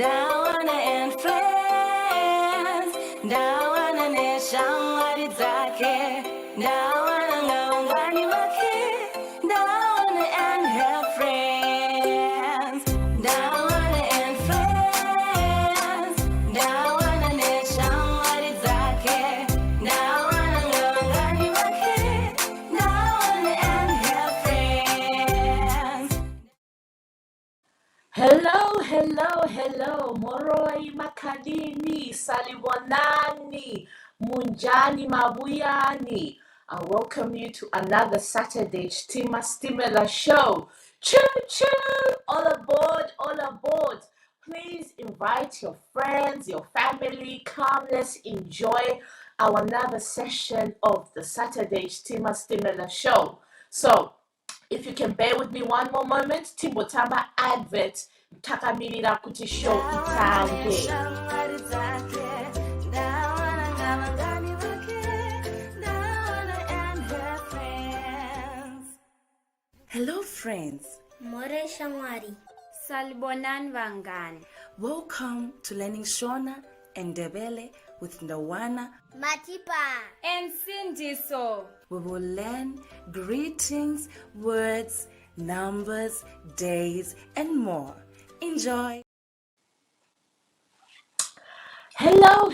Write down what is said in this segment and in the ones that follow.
Ndawana and friends, Ndawana neshangari zake, Ndawana ngawangani wake, Ndawana and her friends, Ndawana and friends, Ndawana neshangari zake, Ndawana ngawangani wake, Ndawana and her friends. Hello, Moroi Makadini, Salibonani, Munjani Mabuyani. I welcome you to another Saturday Stimula show. Choo choo! All aboard. Please invite your friends, your family. Come, let's enjoy our another session of the Saturday Stimula show. So, if you can bear with me one more moment, Timbotamba advert takamirira kuti show itange. Hello friends. More Shamwari. Salibonan Vangan. Welcome to learning Shona and Ndebele with Ndawana Matipa And Sindiso. We will learn greetings, words, numbers, days, and more. Enjoy. Hello.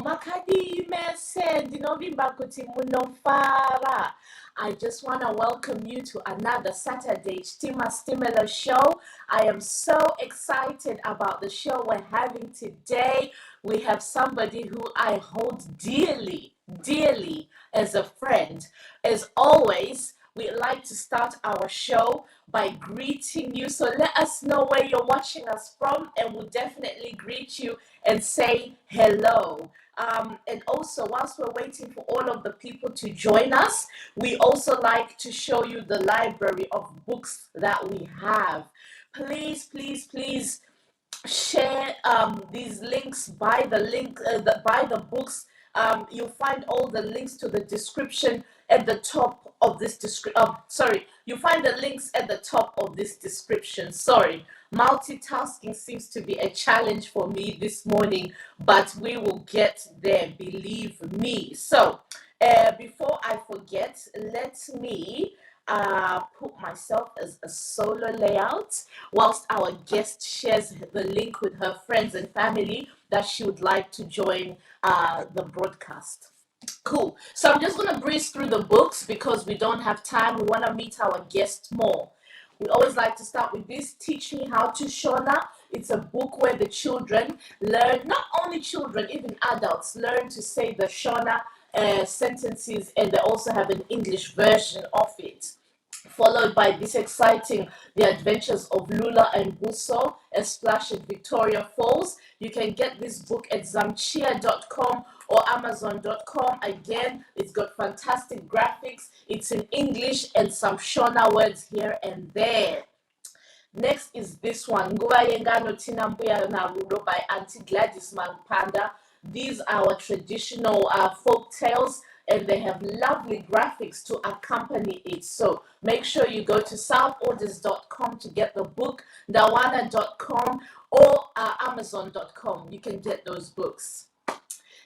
Makadime said, Dinovimba kuti munofara. I just want to welcome you to another Saturday Stimula show. I am so excited about the show we're having today. We have somebody who I hold dearly as a friend. As always, we like to start our show by greeting you. So let us know where you're watching us from, and we'll definitely greet you and say hello. And also, whilst we're waiting for all of the people to join us, we also like to show you the library of books that we have. Please share these links. Buy the books. You'll find all the links to the description at the top of this you find the links at the top of this description. Multitasking seems to be a challenge for me this morning, but we will get there, believe me. So before I forget, let me put myself as a solo layout whilst our guest shares the link with her friends and family that she would like to join the broadcast. Cool. So I'm just going to breeze through the books because we don't have time. We want to meet our guest more. We always like to start with this, Teach Me How to Shona. It's a book where the children learn, not only children, even adults learn to say the Shona sentences, and they also have an English version of it. Followed by this exciting The Adventures of Lula and Buso, a splash at Victoria Falls. You can get this book at zamchia.com or amazon.com. Again, it's got fantastic graphics. It's in English and some Shona words here and there. Next is this one, Nguva, yengano, Ambuya, naRudo by Auntie Gladys Mampanda. These are our traditional folk tales, and they have lovely graphics to accompany it. So make sure you go to southorders.com to get the book, Ndawana.com or amazon.com. You can get those books.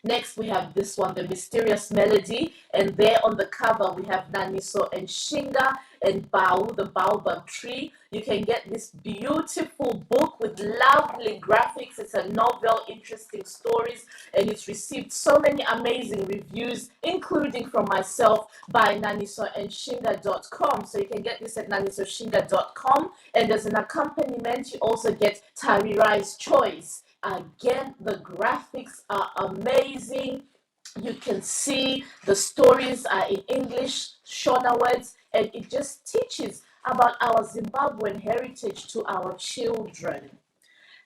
Next, we have this one, The Mysterious Melody, and there on the cover we have Naniso and Shinga and Bau, the baobab tree. You can get this beautiful book with lovely graphics. It's a novel, interesting stories, and it's received so many amazing reviews, including from myself by nanisoandshinga.com. So you can get this at nanisoandshinga.com, and as an accompaniment, you also get Tarirai's Choice. Again, the graphics are amazing. You can see the stories are in English, Shona words, and it just teaches about our Zimbabwean heritage to our children.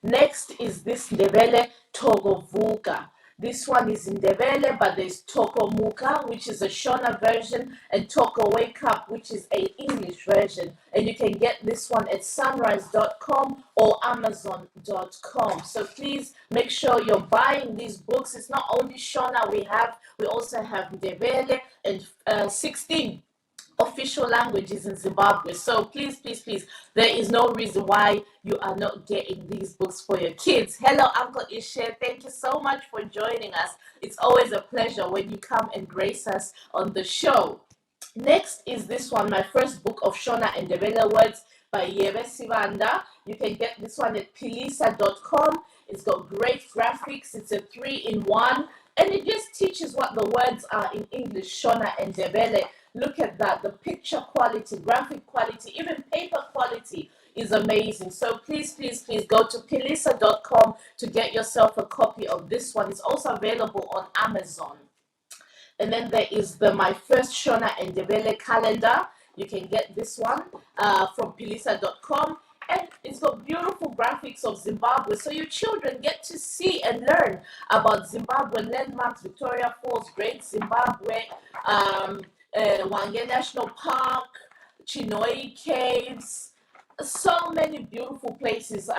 Next is this Ndebele Thoko Vuka. This one is in Ndebele, but there's Thoko Vuka, which is a Shona version, and Thoko Wake Up, which is an English version. And you can get this one at sunrise.com or amazon.com. So please make sure you're buying these books. It's not only Shona we also have Ndebele and 16 official languages in Zimbabwe. So please, please, please, there is no reason why you are not getting these books for your kids. Hello, Uncle Ishe. Thank you so much for joining us. It's always a pleasure when you come and grace us on the show. Next is this one, my first book of Shona and Ndebele words by Yebe Sibanda. You can get this one at pilisa.com. It's got great graphics. It's a 3-in-1, and it just teaches what the words are in English, Shona and Ndebele. Look at that. The picture quality, graphic quality, even paper quality is amazing. So please, please, please go to pilisa.com to get yourself a copy of this one. It's also available on Amazon. And then there is the My First Shona and Ndebele calendar. You can get this one from pilisa.com. And it's got beautiful graphics of Zimbabwe. So your children get to see and learn about Zimbabwean landmarks, Victoria Falls, Great Zimbabwe, Wange National Park, Chinoi Caves, so many beautiful places,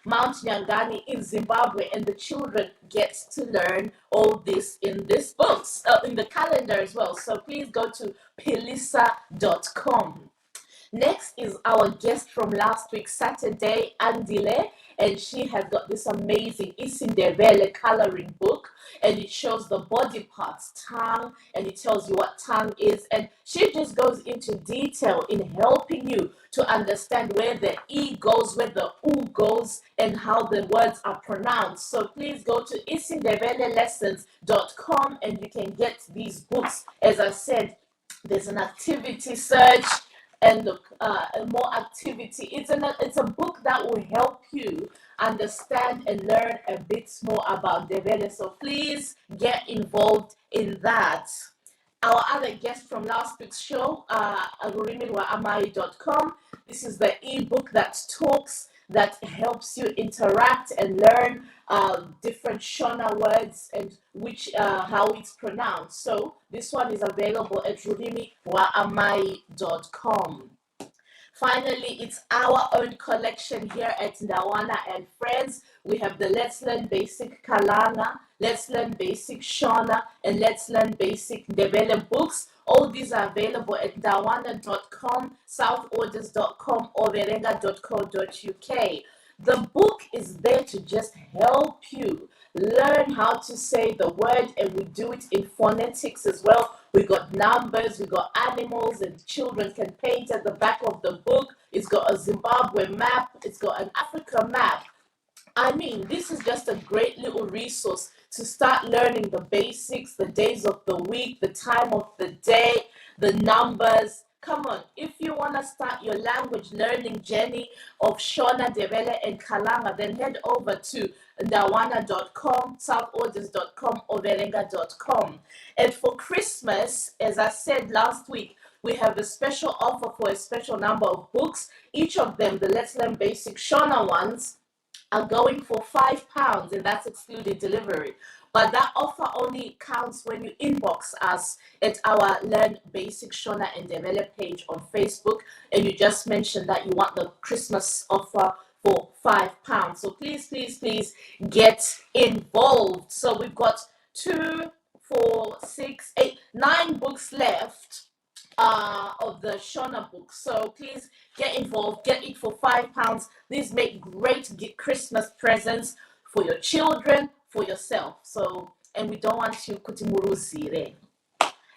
Mount Nyangani in Zimbabwe, and the children get to learn all this in this books, in the calendar as well. So please go to pilisa.com. Next is our guest from last week, Saturday, Andile, and she has got this amazing Isindebele coloring book, and it shows the body parts, tongue, and it tells you what tongue is, and she just goes into detail in helping you to understand where the E goes, where the U goes, and how the words are pronounced. So please go to isindebelelessons.com and you can get these books. As I said, there's an activity search, and look, more activity. It's a book that will help you understand and learn a bit more about Ndebele. So please get involved in that. Our other guest from last week's show, Rurimi Rwaamai.com. This is the ebook that talks, that helps you interact and learn different Shona words and which how it's pronounced. So this one is available at rurimi.rwaamai.com. Finally, it's our own collection here at Ndawana and Friends. We have the Let's Learn Basic Kalanga, Let's Learn Basic Shona, and Let's Learn Basic Ndebele books. All these are available at ndawana.com, southorders.com, or verenga.co.uk. The book is there to just help you learn how to say the word, and we do it in phonetics as well. We got numbers, we got animals, and children can paint at the back of the book. It's got a Zimbabwe map, it's got an Africa map. I mean, this is just a great little resource to start learning the basics, the days of the week, the time of the day, the numbers. Come on, if you want to start your language learning journey of Shona, Ndebele, and Kalanga, then head over to ndawana.com, southorders.com, or verenga.com. And for Christmas, as I said last week, we have a special offer for a special number of books. Each of them, the Let's Learn Basic Shona ones, are going for £5, and that's excluding delivery. But that offer only counts when you inbox us at our Learn Basic Shona and Ndebele page on Facebook, and you just mention that you want the Christmas offer for £5. So please, please, please get involved. So we've got 2, 4, 6, 8, 9 books left of the Shona book. So please get involved, get it for £5. These make great Christmas presents for your children, for yourself. So, and we don't want you kutimuruzire.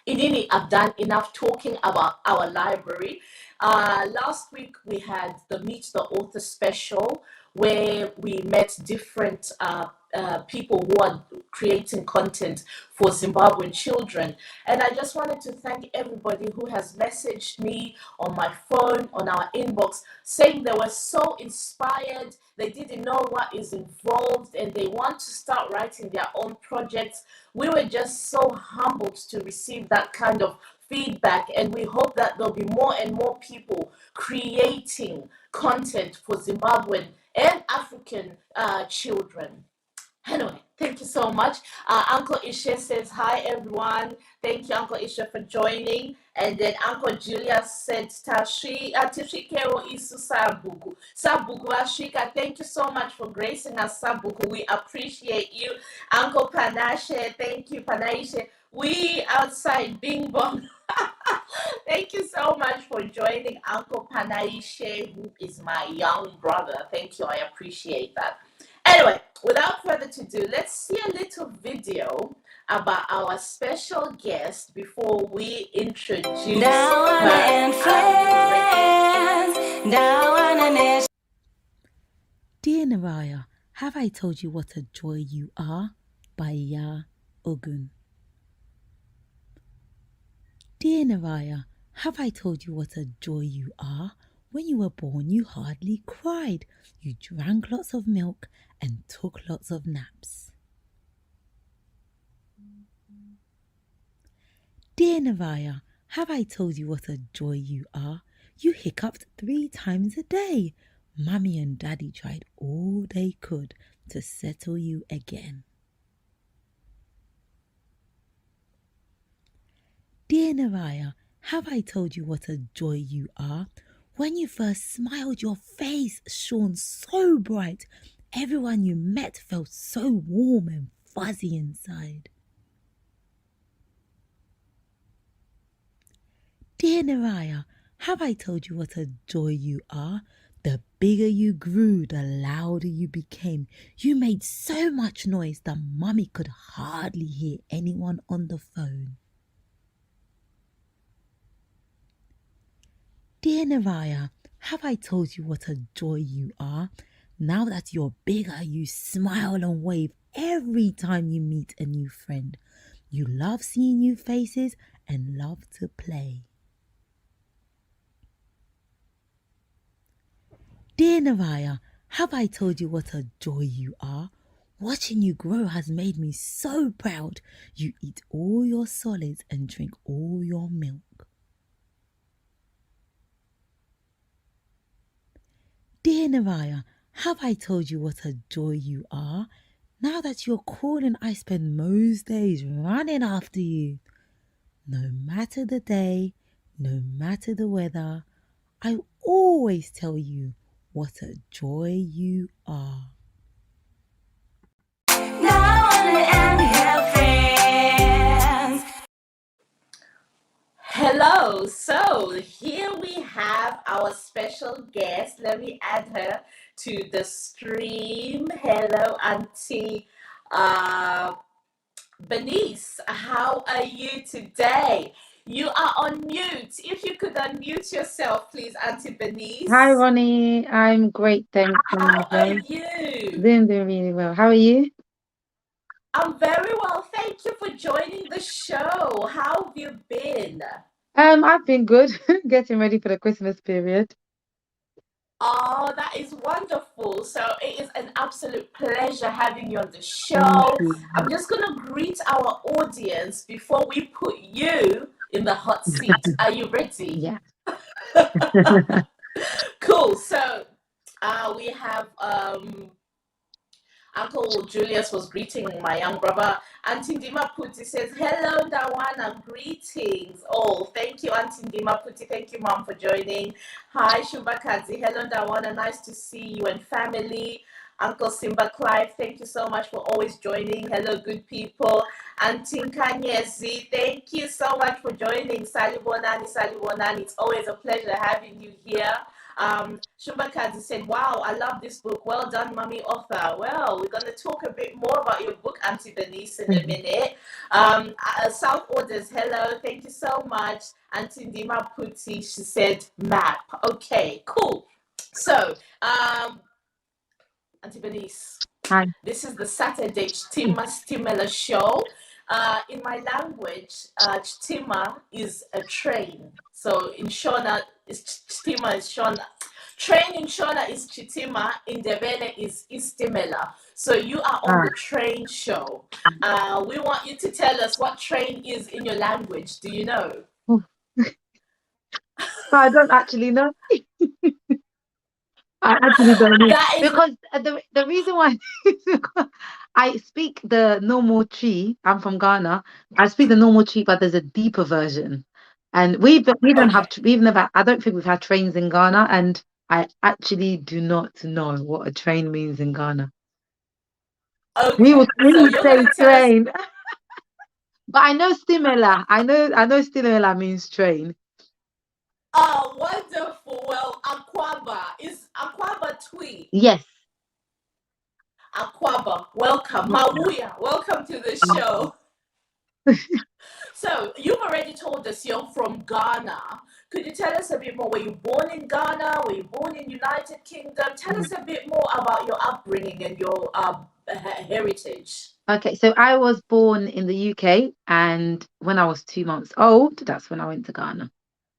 Inini, I've done enough talking about our library. Last week we had the Meet the Author special, where we met different people who are creating content for Zimbabwean children. And I just wanted to thank everybody who has messaged me on my phone, on our inbox, saying they were so inspired, they didn't know what is involved, and they want to start writing their own projects. We were just so humbled to receive that kind of feedback, and we hope that there'll be more and more people creating content for Zimbabwean and African children. Anyway, thank you so much. Uncle Ishe says, hi everyone. Thank you, Uncle Ishe, for joining. And then Uncle Julia said, Tishikero isu Sabuku. Sabuku Ashika, thank you so much for gracing us, Sabuku. We appreciate you. Uncle Panashe, thank you, Panaishe. We outside Bing Bong. Thank you so much for joining Uncle Panaishe, who is my young brother. Thank you. I appreciate that. Anyway, without further ado, let's see a little video about our special guest before we introduce Ndawana and friends, Ndawana and Dear Naraya, have I told you what a joy you are? By Ya Ogun. Dear Naraya, have I told you what a joy you are? When you were born, you hardly cried. You drank lots of milk and took lots of naps. Dear Naraya, have I told you what a joy you are? You hiccuped 3 times a day. Mummy and Daddy tried all they could to settle you again. Dear Naraya, have I told you what a joy you are? When you first smiled, your face shone so bright. Everyone you met felt so warm and fuzzy inside. Dear Naraya, have I told you what a joy you are? The bigger you grew, the louder you became. You made so much noise that Mummy could hardly hear anyone on the phone. Dear Naraya, have I told you what a joy you are? Now that you're bigger, you smile and wave every time you meet a new friend. You love seeing new faces and love to play. Dear Naraya, have I told you what a joy you are? Watching you grow has made me so proud. You eat all your solids and drink all your milk. Dear Naraya, have I told you what a joy you are? Now that you're calling, I spend most days running after you. No matter the day, no matter the weather, I always tell you what a joy you are. Ndawana and her friends. Hello, so here we have our special guest. Let me add her to the stream. Hello, Auntie Benice. How are you today? You are on mute. If you could unmute yourself, please, Auntie Benice. Hi, Ronnie. I'm great, thanks. How are you? Doing really well. How are you? I'm very well. Thank you for joining the show. How have you been? I've been good, getting ready for the Christmas period. Oh, that is wonderful. So it is an absolute pleasure having you on the Thank show. you. I'm just going to greet our audience before we put you in the hot seat. Are you ready? Yeah. Cool. So we have Uncle Julius was greeting my young brother. Auntie Ndima Puti says, hello, Ndawana, greetings. Oh, thank you, Auntie Ndima Puti. Thank you, Mom, for joining. Hi, Shubakazi. Hello, Ndawana. Nice to see you and family. Uncle Simba Clive, thank you so much for always joining. Hello, good people. Auntie Kanyezi, thank you so much for joining. Salibonani, Salibonani. It's always a pleasure having you here. Shubakazi said, wow, I love this book. Well done, Mummy author. Well, we're going to talk a bit more about your book, Auntie Benice, in a minute. South Orders, hello. Thank you so much. Auntie Ndima Puti, she said, map. Okay, cool. So, Auntie Benice, Hi. this is the Saturday Chitima Stimela show. In my language, Chitima is a train. So in Shona, Chitima is Shona. Train in Shona is Chitima, in Ndebele is Istimela. So you are on the train show. We want you to tell us what train is in your language. Do you know? I don't actually know. I actually don't know. That is Because the reason why is because I speak the normal tree. I'm from Ghana. I speak the normal tree, but there's a deeper version. And we don't have we've never I don't think we've had trains in Ghana, and I actually do not know what a train means in Ghana. okay. We So would you're say going to tell us. train. But I know similar. I know similar means train. Oh, wonderful. Well, Aquaba is Aquaba Twi. Yes. Aquaba, welcome. Mawuya, welcome to the show. So, you've already told us you're from Ghana. Could you tell us a bit more? Were you born in Ghana? Were you born in United Kingdom? Tell us a bit more about your upbringing and your heritage. Okay, so I was born in the UK, and when I was 2 months old, that's when I went to Ghana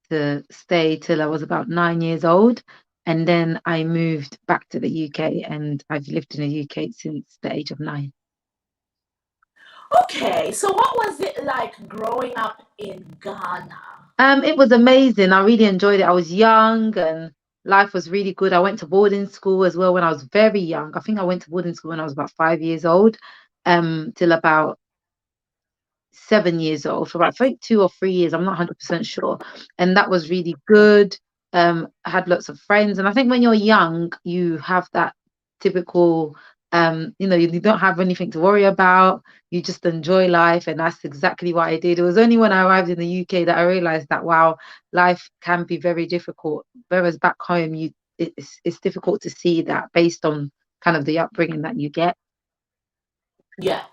to stay till I was about 9 years old. And then I moved back to the UK, and I've lived in the UK since the age of 9. Okay, so what was it like growing up in Ghana? It was amazing. I really enjoyed it. I was young and life was really good. I went to boarding school as well when I was very young. I think I went to boarding school when I was about 5 years old, till about 7 years old, for about, I think, 2 or 3 years. I'm not 100% sure. And that was really good. I had lots of friends. And I think when you're young, you have that typical, you don't have anything to worry about. You just enjoy life. And that's exactly what I did. It was only when I arrived in the UK that I realized that, wow, life can be very difficult. Whereas back home, it's difficult to see that based on kind of the upbringing that you get. Yeah.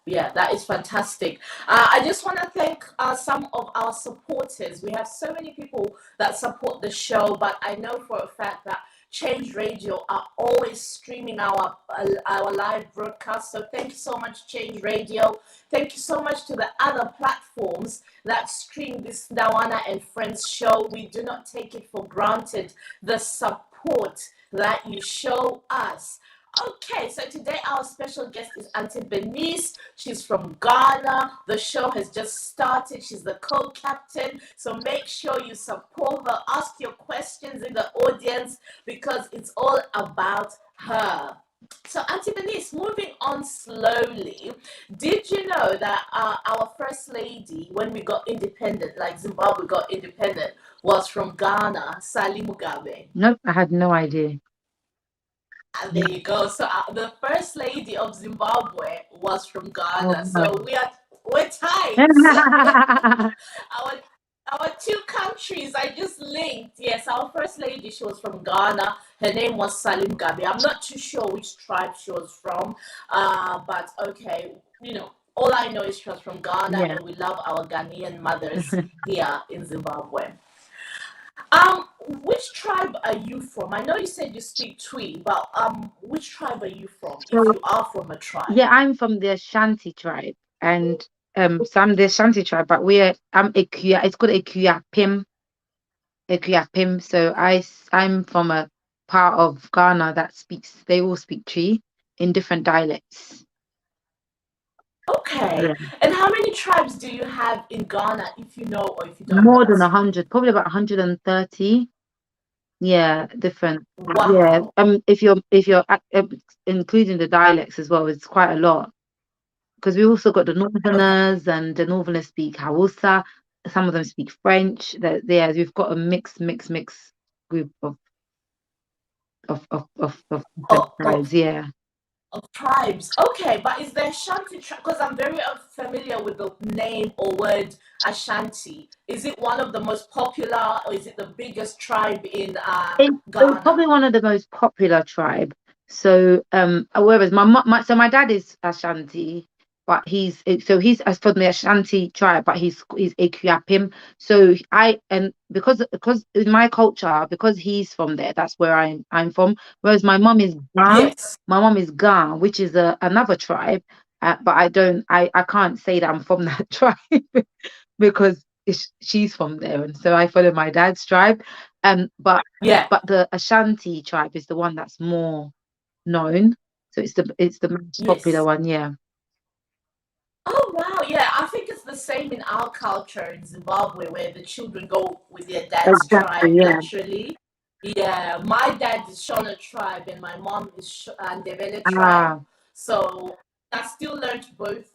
Yeah, that is fantastic. I just want to thank some of our supporters. We have so many people that support the show, but I know for a fact that Change Radio are always streaming our live broadcast. So thank you so much, Change Radio. Thank you so much to the other platforms that stream this Ndawana and Friends show. We do not take it for granted, the support that you show us. Okay, so today our special guest is Auntie Benice. She's from Ghana. The show has just started. She's the co-captain. So make sure you support her. Ask your questions in the audience because it's all about her. So Auntie Benice, moving on slowly, did you know that our first lady, when we got independent, like Zimbabwe got independent, was from Ghana, Sally Mugabe? Nope, I had no idea. And there you go. So the first lady of Zimbabwe was from Ghana. Oh, So we're tied. our two countries I just linked. Yes, our first lady, she was from Ghana. Her name was Salim Gabi. I'm not too sure which tribe she was from. But okay, all I know is she was from Ghana, Yeah. and we love our Ghanaian mothers here in Zimbabwe. Which tribe are you from? I know you said you speak Twi, but which tribe are you from? If you are from a tribe. Yeah, I'm from the Ashanti tribe, and so I'm the Ashanti tribe, but I'm Ekuya. It's called Ekuya Pim. So I'm from a part of Ghana that they all speak Twi in different dialects. Okay. Yeah. And how many tribes do you have in Ghana, if you know or if you don't? More than 100, probably about 130. Yeah, different. Wow. Yeah. If you're including the dialects as well, it's quite a lot. Because we also got the Northerners, and the Northerners speak Hausa. Some of them speak French. We've got a mixed group of tribes. Yeah. Of tribes. Okay, but is there Ashanti tribe? Because I'm very unfamiliar with the name or word Ashanti. Is it one of the most popular, or is it the biggest tribe in It's Ghana? probably one of the most popular tribe. So whereas my dad is Ashanti, but he's as from the Ashanti tribe, but he's Ekuapim. So because in my culture, because he's from there, that's where I'm from. Whereas my mom is Gan. Yes. My mom is Gan, which is another tribe. But I can't say that I'm from that tribe because she's from there, and so I follow my dad's tribe. But the Ashanti tribe is the one that's more known. So it's the most popular one. Yeah. Oh wow, yeah. I think it's the same in our culture in Zimbabwe, where the children go with their dad's tribe naturally. Yeah, my dad is Shona tribe and my mom is Ndebele tribe. So I still learned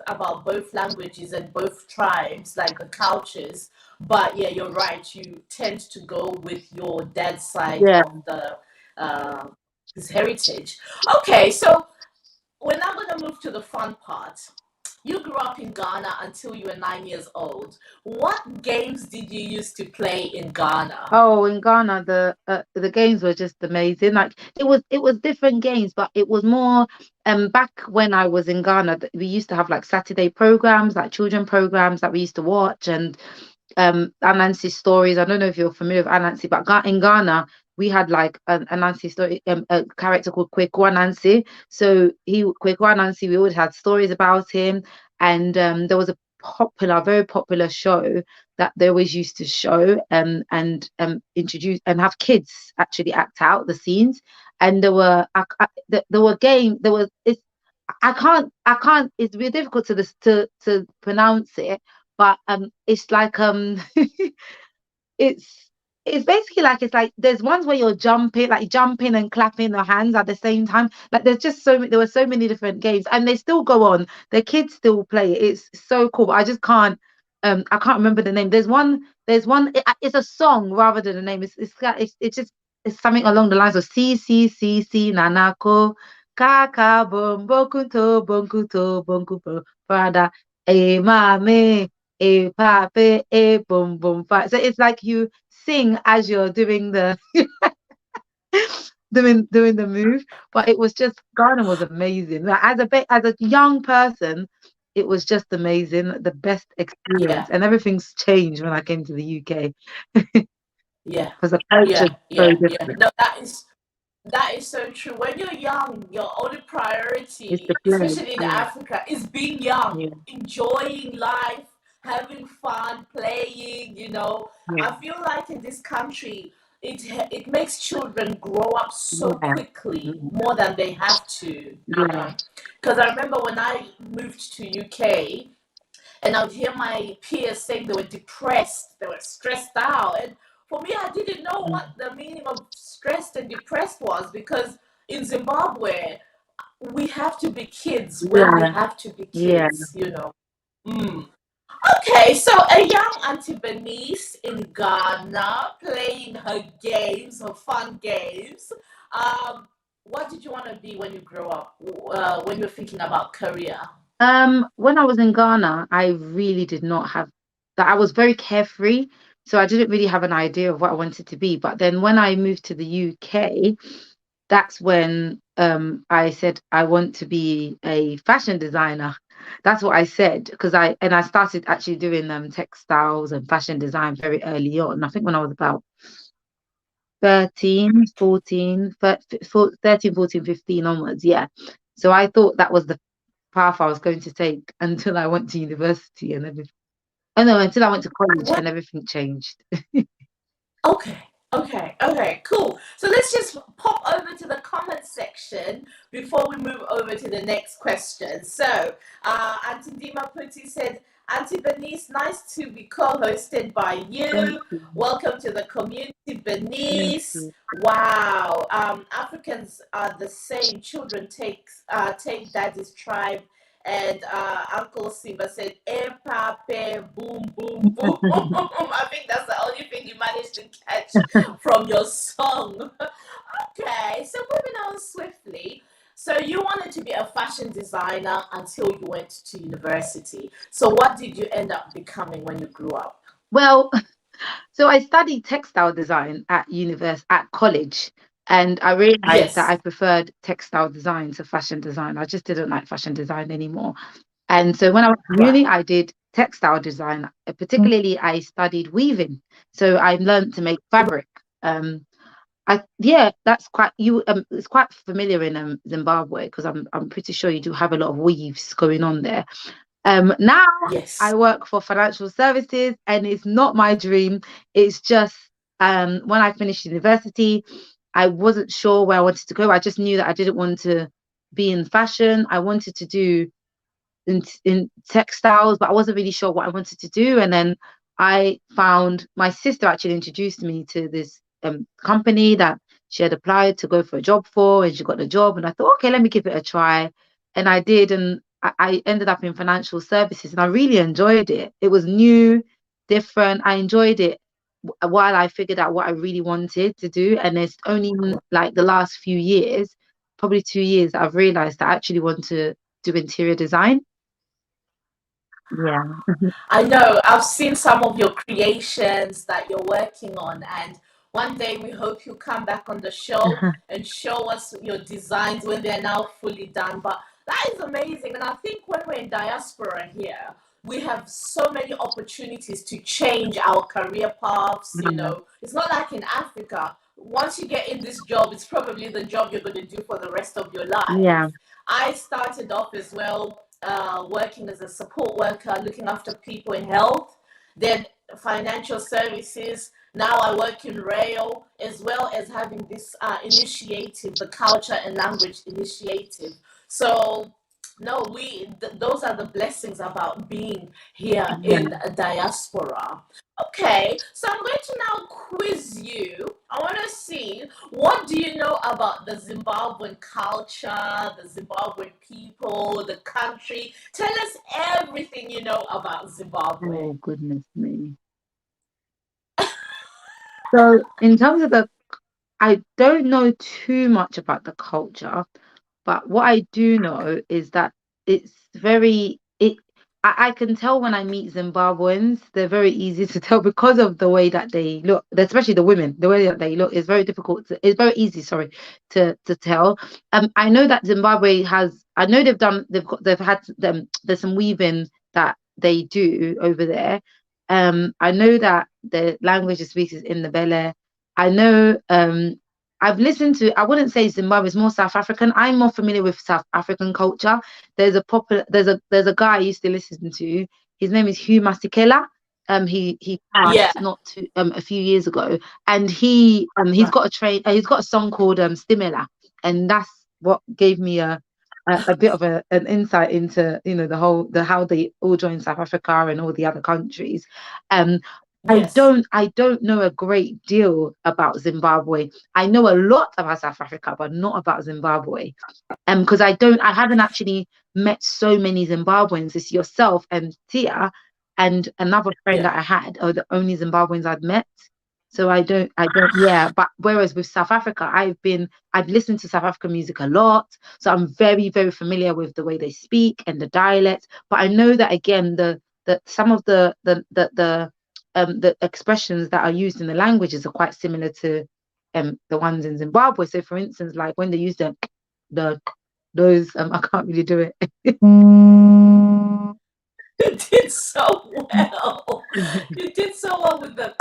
about both languages and both tribes, like the cultures. But yeah, you're right. You tend to go with your dad's side of his heritage. Okay, so we're now going to move to the fun part. you grew up in Ghana until you were 9 years old. What games did you used to play in Ghana? Oh, in Ghana, the games were just amazing. Like it was different games, but it was more back when I was in Ghana, we used to have like Saturday programs, like children programs that we used to watch, and Anansi stories. I don't know if you're familiar with Anansi, but in Ghana we had like an Anansi story, a character called Kweku Anansi. So Kweku Anansi, we always had stories about him, and there was a very popular show that they always used to show and introduce and have kids actually act out the scenes. And there were games. There was it's I can't. It's really difficult to pronounce it, but it's like it's it's basically like it's like there's ones where you're jumping and clapping your hands at the same time. Like there's just there were so many different games, and they still go on. The kids still play it. It's so cool. But I can't remember the name. It's a song rather than a name. It's just it's something along the lines of C nanako kaka bombokuto bonkuto bonkupo prada e mame a pape a boom boom fa. So it's like you sing as you're doing the doing the move. But it was just Ghana was amazing. Like, as a young person, it was just amazing, the best Yeah, experience, and everything's changed when I came to the UK yeah, because the culture is yeah, so yeah. different. No, that is so true. When you're young, your only It's priority, the play. especially in Yeah, Africa, is being young, yeah, enjoying life, having fun, playing. yeah, I feel like in this country, it makes children grow up so yeah, quickly mm, more than they have to. yeah, Because I remember when I moved to UK, and I would hear my peers saying they were depressed, they were stressed out. And for me, I didn't know mm, what the meaning of stressed and depressed was because in Zimbabwe, we have to be kids when we yeah, have to be yeah. kids. Mm. Okay, so a young Auntie Benice in Ghana playing her games, her fun games. Um, what did you want to be when you grow up? When you're thinking about career? When I was in Ghana, I really did not have that. I was very carefree, so I didn't really have an idea of what I wanted to be. But then when I moved to the UK, that's when I said I want to be a fashion designer. That's what I said because I started actually doing textiles and fashion design very early on. I think when I was about 13, 14, 13, 14, 15 onwards, yeah. So I thought that was the path I was going to take until I went to university and everything. Oh no, until I went to college What? and everything changed. Okay, okay, cool. So let's just pop over to the comment section before we move over to the next question. So, Auntie Dima Puti said, Auntie Benice, nice to be co-hosted by Thank you. you. Welcome to the community, Thank Benice. you. Wow, Africans are the same. Children take daddy's tribe. And Uncle Simba said, Epape, boom, boom, boom. I think that's the only thing you managed to catch from your song. Okay, so moving on swiftly. So you wanted to be a fashion designer until you went to university. So what did you end up becoming when you grew up? Well, so I studied textile design at college, and I realized that Yes. I preferred textile design to fashion design. I just didn't like fashion design anymore. And so when I went to Right. uni, I did textile design. Particularly, I studied weaving. So I learned to make fabric. Um, yeah, that's quite you. It's quite familiar in Zimbabwe because I'm pretty sure you do have a lot of weaves going on there. Now I Yes. work for financial services, and it's not my dream. It's just when I finished university, I wasn't sure where I wanted to go. I just knew that I didn't want to be in fashion. I wanted to do in textiles, but I wasn't really sure what I wanted to do. And then I found my sister actually introduced me to this company that she had applied to go for a job for, and she got the job. And I thought, okay, let me give it a try. And I did, and I ended up in financial services, and I really enjoyed it. It was new, different. I enjoyed it while I figured out what I really wanted to do. And it's only in, like the last few years, probably 2 years, that I've realized that I actually want to do interior design. Yeah. I know. I've seen some of your creations that you're working on, and one day we hope you come back on the show and show us your designs when they're now fully done. But that is amazing, and I think when we're in diaspora here, we have so many opportunities to change our career paths. You know, it's not like in Africa. Once you get in this job, it's probably the job you're going to do for the rest of your life. Yeah. I started off as well working as a support worker, looking after people in health, then financial services. Now I work in rail, as well as having this initiative, the Culture and Language Initiative. So, no, those are the blessings about being here Yeah. in a diaspora. Okay, so I'm going to now quiz you. I want to see, what do you know about the Zimbabwean culture, the Zimbabwean people, the country? Tell us everything you know about Zimbabwe. Oh, goodness me. So, in terms of I don't know too much about the culture, but what I do know is that it's very it I can tell when I meet Zimbabweans, they're very easy to tell because of the way that they look, especially the women, the way that they look is very it's very easy, sorry, to tell. I know that Zimbabwe has, I know they've had there's some weaving that they do over there. I know that the language they speak is in the Ndebele. I know I've listened to, I wouldn't say Zimbabwe is more South African. I'm more familiar with South African culture. There's a guy I used to listen to. His name is Hugh Masekela. He Yeah, passed not too a few years ago, and he's right. got he's got a song called Stimela, and that's what gave me a bit of an insight into, you know, the how they all joined South Africa and all the other countries. Um, Yes. I don't know a great deal about Zimbabwe. I know a lot about South Africa, but not about Zimbabwe. Because I haven't actually met so many Zimbabweans. It's yourself and Tia and another friend Yeah. that I had are the only Zimbabweans I've met. So I don't, yeah. But whereas with South Africa, I've listened to South African music a lot. So I'm very, very familiar with the way they speak and the dialects. But I know that again, some of the expressions that are used in the languages are quite similar to the ones in Zimbabwe. So for instance, like when they use the those I can't really do it. You did so well. You did so well with the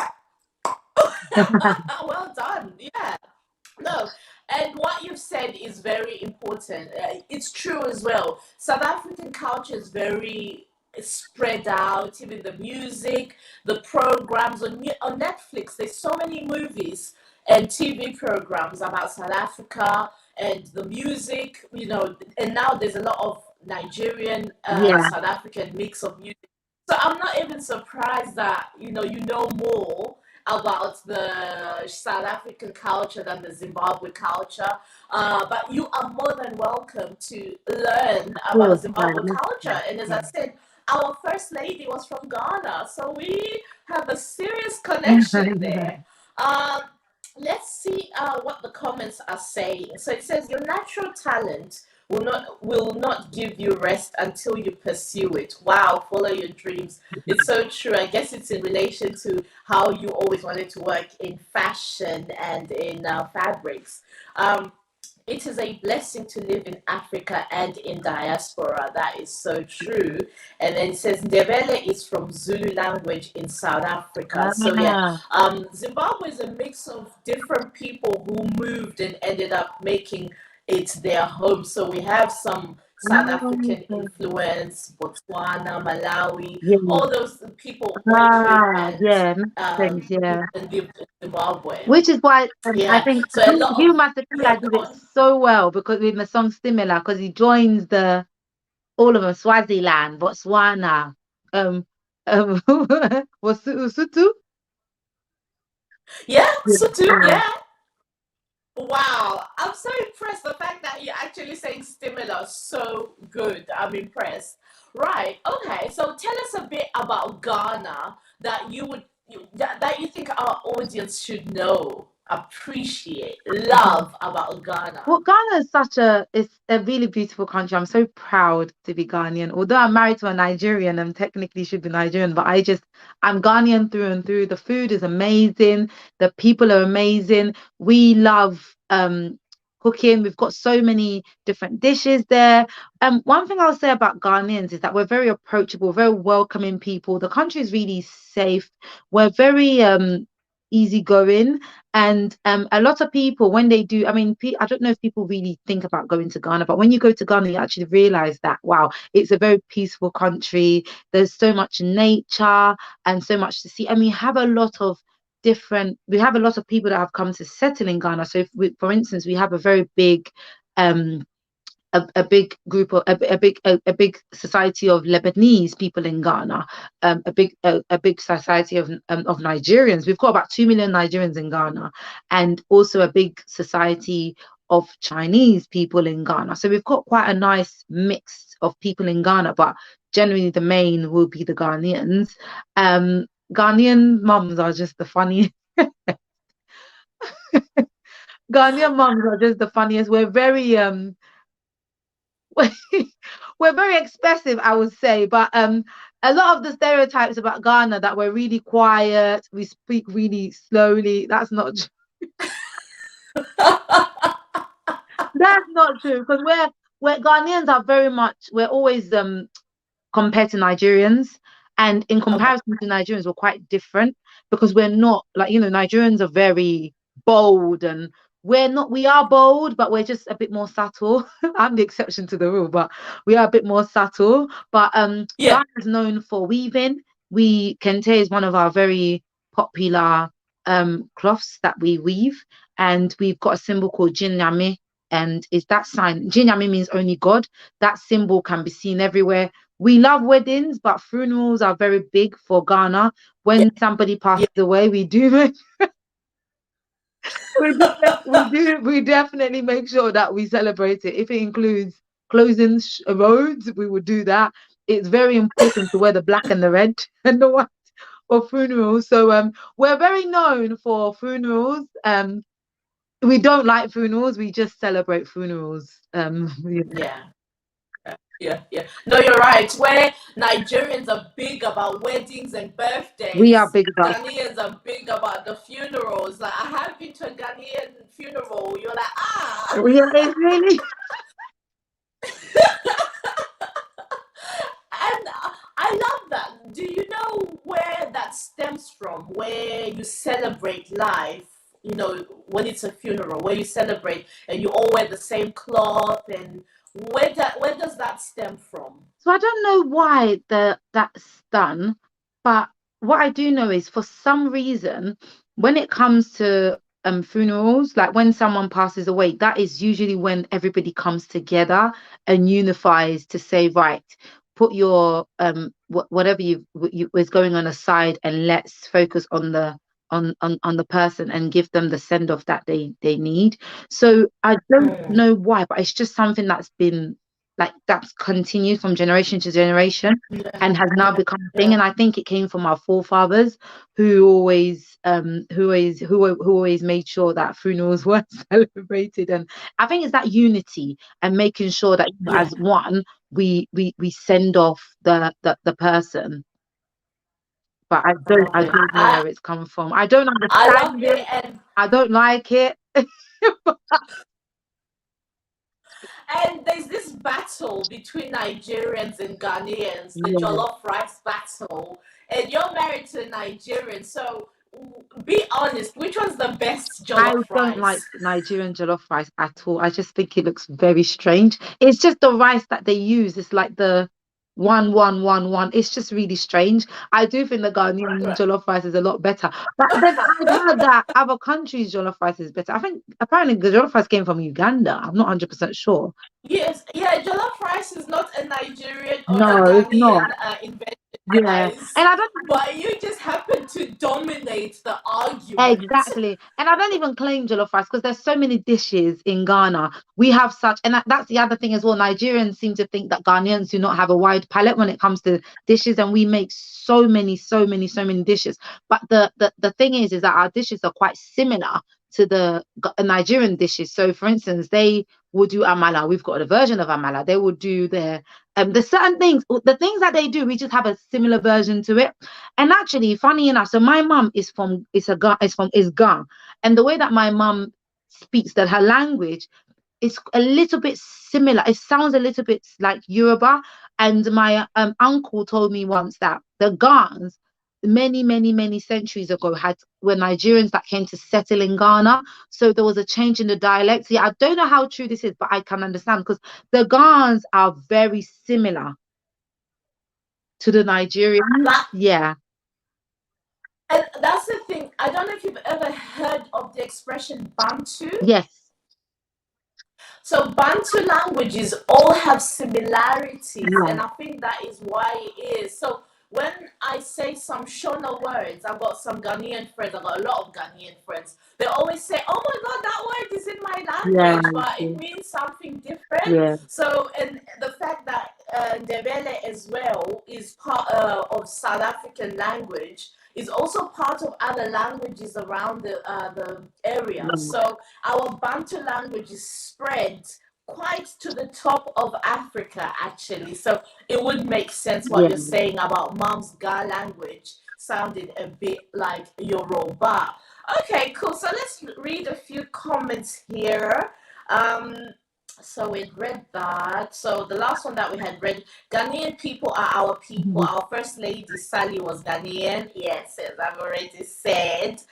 well done. Yeah. No, and what you've said is very important. It's true as well. South African culture is very spread out. Even the music, the programs on Netflix. There's so many movies and TV programs about South Africa and the music. You know, and now there's a lot of Nigerian, Yeah, South African mix of music. So I'm not even surprised that you know more about the South African culture than the Zimbabwe culture. But you are more than welcome to learn of about course. I Zimbabwe love culture. that. And as Yeah. I said, our first lady was from Ghana, so we have a serious connection there. Um, let's see what the comments are saying. So it says your natural talent will not give you rest until you pursue it. Wow, follow your dreams. It's so true. I guess it's in relation to how you always wanted to work in fashion and in fabrics. Um, it is a blessing to live in Africa and in diaspora. That is so true. And then it says Ndebele is from Zulu language in South Africa. So yeah, Ah, Zimbabwe is a mix of different people who moved and ended up making it their home. So we have some South African oh, influence, Botswana, Malawi, yeah. all those people went through Ah, and yeah, makes sense. Yeah. and lived in Zimbabwe. Which is why I Yeah. think So a lot Hugh of yeah, Masekela go did it on. so well because with the song Stimela, because he joins all of them, Swaziland, Botswana, um, Sutu. Yeah, Sutu, Yeah. yeah. Wow, I'm so impressed. The fact that you're actually saying similar, so good. I'm impressed. Right. Okay. So tell us a bit about Ghana that you think our audience should know. appreciate, love about Ghana? Well, Ghana is it's a really beautiful country. I'm so proud to be Ghanaian. Although I'm married to a Nigerian and technically should be Nigerian, but I'm Ghanaian through and through. The food is amazing. The people are amazing. We love cooking. We've got so many different dishes there. One thing I'll say about Ghanaians is that we're very approachable, very welcoming people. The country is really safe. We're very easygoing. And a lot of people, when they do, I mean, I don't know if people really think about going to Ghana, but when you go to Ghana, you actually realize that, wow, it's a very peaceful country. There's so much nature and so much to see. And we have a lot of people that have come to settle in Ghana. So for instance, we have a very big a big group of a big society of Lebanese people in Ghana, a big society of Nigerians. We've got about 2 million Nigerians in Ghana, and also a big society of Chinese people in Ghana. So we've got quite a nice mix of people in Ghana, but generally the main will be the Ghanaians. Ghanaian mums are just the funniest. Ghanaian mums are just the funniest. We're very we're very expressive, I would say, but a lot of the stereotypes about Ghana, that we're really quiet, we speak really slowly, that's not true. That's not true, because we're Ghanaians are very much, we're always compared to Nigerians, and in comparison to Nigerians, we're quite different, because we're not like, Nigerians are very bold, and we are bold, but we're just a bit more subtle. I'm the exception to the rule, but we are a bit more subtle. But Ghana is known for weaving. Kente is one of our very popular cloths that we weave, and we've got a symbol called Jinyame, and is that sign. Jinyame means only God. That symbol can be seen everywhere. We love weddings, but funerals are very big for Ghana. When somebody passes away, we do we definitely make sure that we celebrate it. If it includes closing roads, we would do that. It's very important to wear the black and the red and the white for funerals. So we're very known for funerals. We don't like funerals, we just celebrate funerals. Yeah. No, you're right. Where Nigerians are big about weddings and birthdays, we are big about Ghanaians are big about the funerals. Like, I have been to a Ghanaian funeral. You're like, really. And I love that. Do you know where that stems from? Where you celebrate life, when it's a funeral, where you celebrate and you all wear the same cloth, and where does that stem from? So I don't know why that's done, but what I do know is, for some reason, when it comes to funerals, like when someone passes away, that is usually when everybody comes together and unifies to say, right, put your whatever you is going on aside, and let's focus on the person and give them the send off that they need. So I don't know why, but it's just something that's been that's continued from generation to generation, and has now become a thing. And I think it came from our forefathers, who always made sure that funerals were celebrated. And I think it's that unity and making sure that as one, we send off the person. But I don't know where it's come from. I don't understand it. And I don't like it. And there's this battle between Nigerians and Ghanaians, the jollof rice battle. And you're married to a Nigerian, so be honest, which one's the best jollof rice? I don't like Nigerian jollof rice at all. I just think it looks very strange. It's just the rice that they use. It's like the 1-1-1-1. It's just really strange. I do think the Ghanaian jollof rice is a lot better. But then I've heard that other countries' jollof rice is better. I think apparently the jollof rice came from Uganda. I'm not 100% sure. Yes, jollof rice is not a Nigerian or a Ghanaian invention. And I don't. But you just happen to dominate the argument. Exactly. And I don't even claim jollof rice, because there's so many dishes in Ghana. We have such, and that's the other thing as well. Nigerians seem to think that Ghanaians do not have a wide palette when it comes to dishes, and we make so many dishes. But the thing is that our dishes are quite similar to the Nigerian dishes. So, for instance, they will do amala. We've got a version of amala. They will do their the certain things, the things that they do. We just have a similar version to it. And actually, funny enough, so my mum is Ga, and the way that my mum speaks, that her language is a little bit similar. It sounds a little bit like Yoruba. And my uncle told me once that the Ghans, many centuries ago, were Nigerians that came to settle in Ghana. So there was a change in the dialect. Yeah, I don't know how true this is, but I can understand because the Ghans are very similar to the Nigerians. Yeah. And that's the thing. I don't know if you've ever heard of the expression Bantu. Yes. So Bantu languages all have similarities, Yeah. and I think that is why it is. So when I say some Shona words, I've got some Ghanaian friends, I've got a lot of Ghanaian friends, they always say, oh my God, that word is in my language, but it means something different. Yeah. So, and the fact that Ndebele as well is part of South African language is also part of other languages around the area. So our Bantu language is spread quite to the top of Africa, actually. So it would make sense what you're saying about Mom's Ga language sounded a bit like Yoruba. Okay, cool. So let's read a few comments here. So we read that. So the last one that we had read, Ghanaian people are our people. Our first lady, Sally, was Ghanaian. Yes, as I've already said.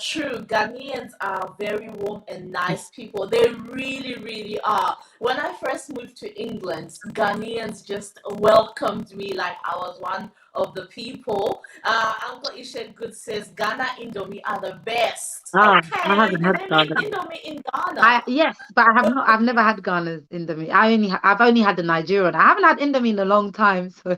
True, Ghanaians are very warm and nice people. They really are. When I first moved to England, Ghanaians just welcomed me like I was one of the people. Uncle Ishet Good says Ghana Indomie are the best. Okay, I haven't had Ghana. Indomie in Ghana. Yes, but I have not. I've never had Ghana's Indomie. I've only had the Nigerian. I haven't had Indomie in a long time, so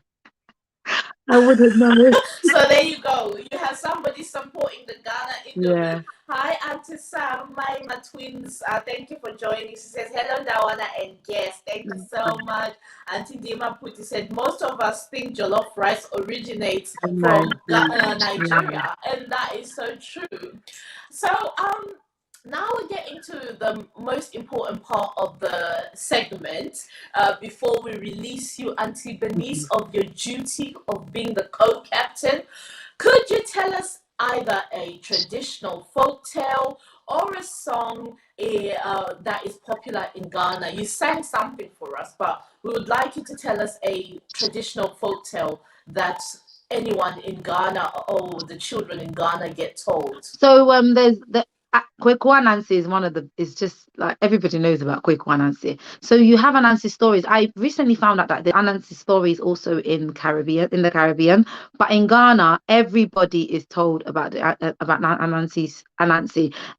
I wouldn't know. So there you go. You have somebody supporting the Ghana Indomie. Yeah. Hi, Auntie Sam, my twins. Thank you for joining. She says, hello, Ndawana and guests. Thank you so much. Auntie Dima Puti said, most of us think jollof rice originates from Nigeria. And that is so true. So, now we're getting to the most important part of the segment before we release you, Auntie Benice, of your duty of being the co-captain. Could you tell us either a traditional folk tale or a song that is popular in Ghana? You sang something for us, but we would like you to tell us a traditional folk tale that anyone in Ghana or the children in Ghana get told. So there's the Kwekwa Nancy is one of the. It's just like everybody knows about Kwekwa Nancy. So you have Anansi stories. I recently found out that the Anansi stories also in the Caribbean, but in Ghana, everybody is told about Anansi,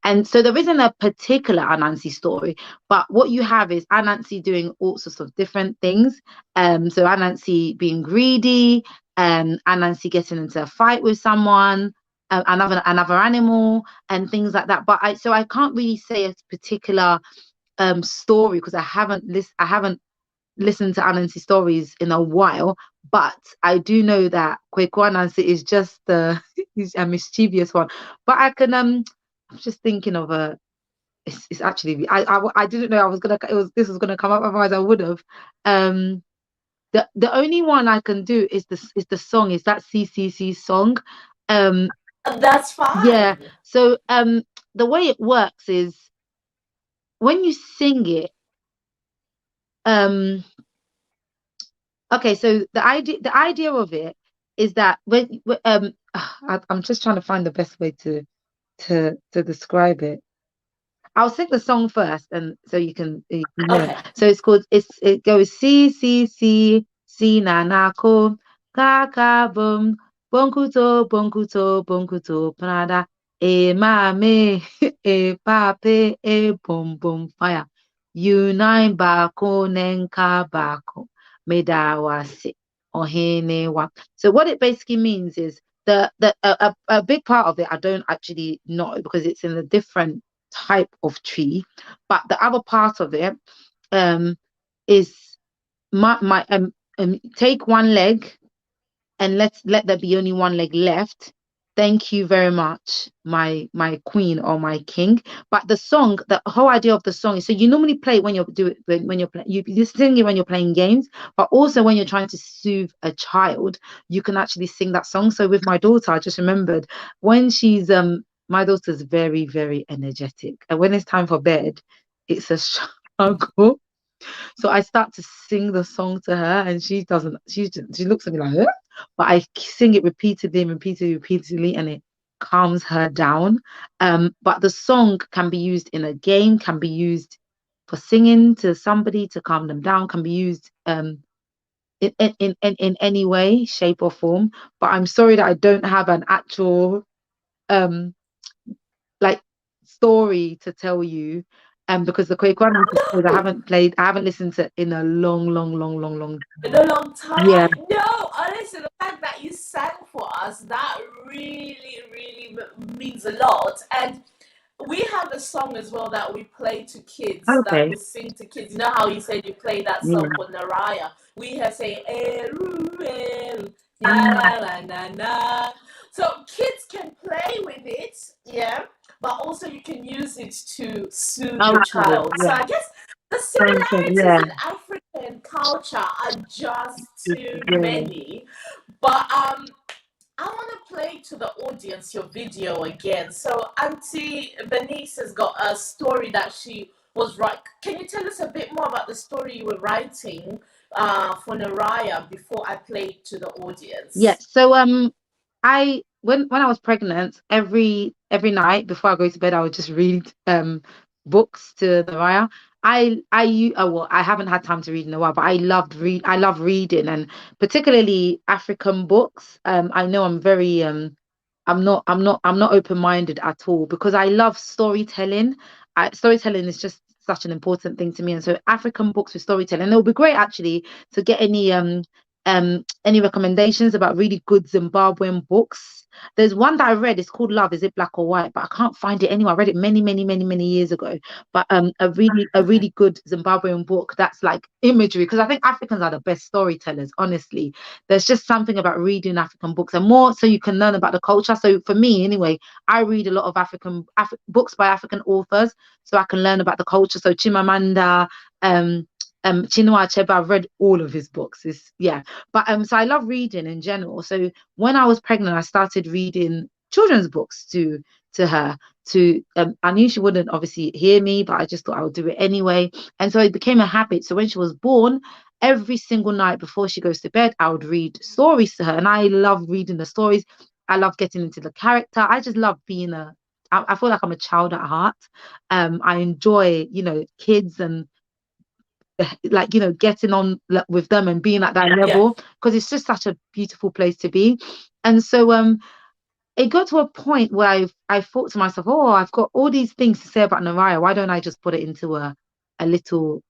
and so there isn't a particular Anansi story. But what you have is Anansi doing all sorts of different things. So Anansi being greedy, Anansi getting into a fight with someone. Another animal and things like that, but I can't really say a particular story because I haven't listened to Anansi stories in a while, but I do know that Kwekwa Nancy is just he's a mischievous one. But I can I'm just thinking of it's actually I didn't know this was gonna come up, otherwise I would have. The only one I can do is the song, is that CCC song. That's fine. Yeah. So the way it works is when you sing it, okay, so the idea of it is that I'm just trying to find the best way to describe it. I'll sing the song first, and so you can know. Okay. So it goes C nanako kaka boom bonkuto prada e mame e pape e boom boom fire unine bako nenka bako medawase ohene wa. So what it basically means is a big part of it I don't actually know because it's in a different type of tree, but the other part of it is take one leg and let there be only one leg left, Thank you very much, my queen or my king. But the song, the whole idea of the song is, so you normally play it when you're when you're playing, you sing it when you're playing games, but also when you're trying to soothe a child, you can actually sing that song. So with my daughter, I just remembered when she's my daughter's very, very energetic, and when it's time for bed, it's a struggle. So I start to sing the song to her, and she doesn't. She looks at me like, huh? But I sing it repeatedly and repeatedly, repeatedly, and it calms her down. But the song can be used in a game, can be used for singing to somebody to calm them down, can be used in any way, shape, or form. But I'm sorry that I don't have an actual um like story to tell you. Because the Grandma I haven't listened to it in a long, long, long, long, long In a long time. yeah. No, honestly, the fact that you sang for us, that really, really means a lot. And we have a song as well that we play to kids, that Okay. we sing to kids. You know how you said you play that Yeah. song for Naraya? We have say, Ah, na. So kids can play with it, yeah, but also you can use it to soothe your okay. child. So Yeah. I guess the Same thing. similarities Yeah. in African culture are just too Yeah. many. But I want to play to the audience your video again. So Auntie Benice has got a story that she was right. Can you tell us a bit more about the story you were writing for Naraya before I play it to the Yeah. audience? So I when I was pregnant, every night before I go to bed, I would just read books to the Raya. Well, I haven't had time to read in a while, but I love reading, and particularly African books. I know I'm very I'm not open-minded at all because I love storytelling. Storytelling is just such an important thing to me, and so African books with storytelling. And it would be great actually to get any recommendations about really good Zimbabwean books. There's one that I read, it's called Love, Is It Black or White? But I can't find it anywhere. I read it many, many, many, many years ago. But a Okay. really good Zimbabwean book that's like imagery, because I think Africans are the best storytellers, honestly. There's just something about reading African books and more so you can learn about the culture. So for me anyway, I read a lot of books by African authors so I can learn about the culture. So Chimamanda, Chinua Achebe, I've read all of his books. Yeah. But so I love reading in general. So when I was pregnant, I started reading children's books to her. I knew she wouldn't obviously hear me, but I just thought I would do it anyway. And so it became a habit. So when she was born, every single night before she goes to bed, I would read stories to her. And I love reading the stories. I love getting into the character. I just love being I feel like I'm a child at heart. I enjoy, kids and like getting on with them and being at that Yeah. level because it's just such a beautiful place to be. And so it got to a point where I thought to myself, oh, I've got all these things to say about Naraya. Why don't I just put it into a little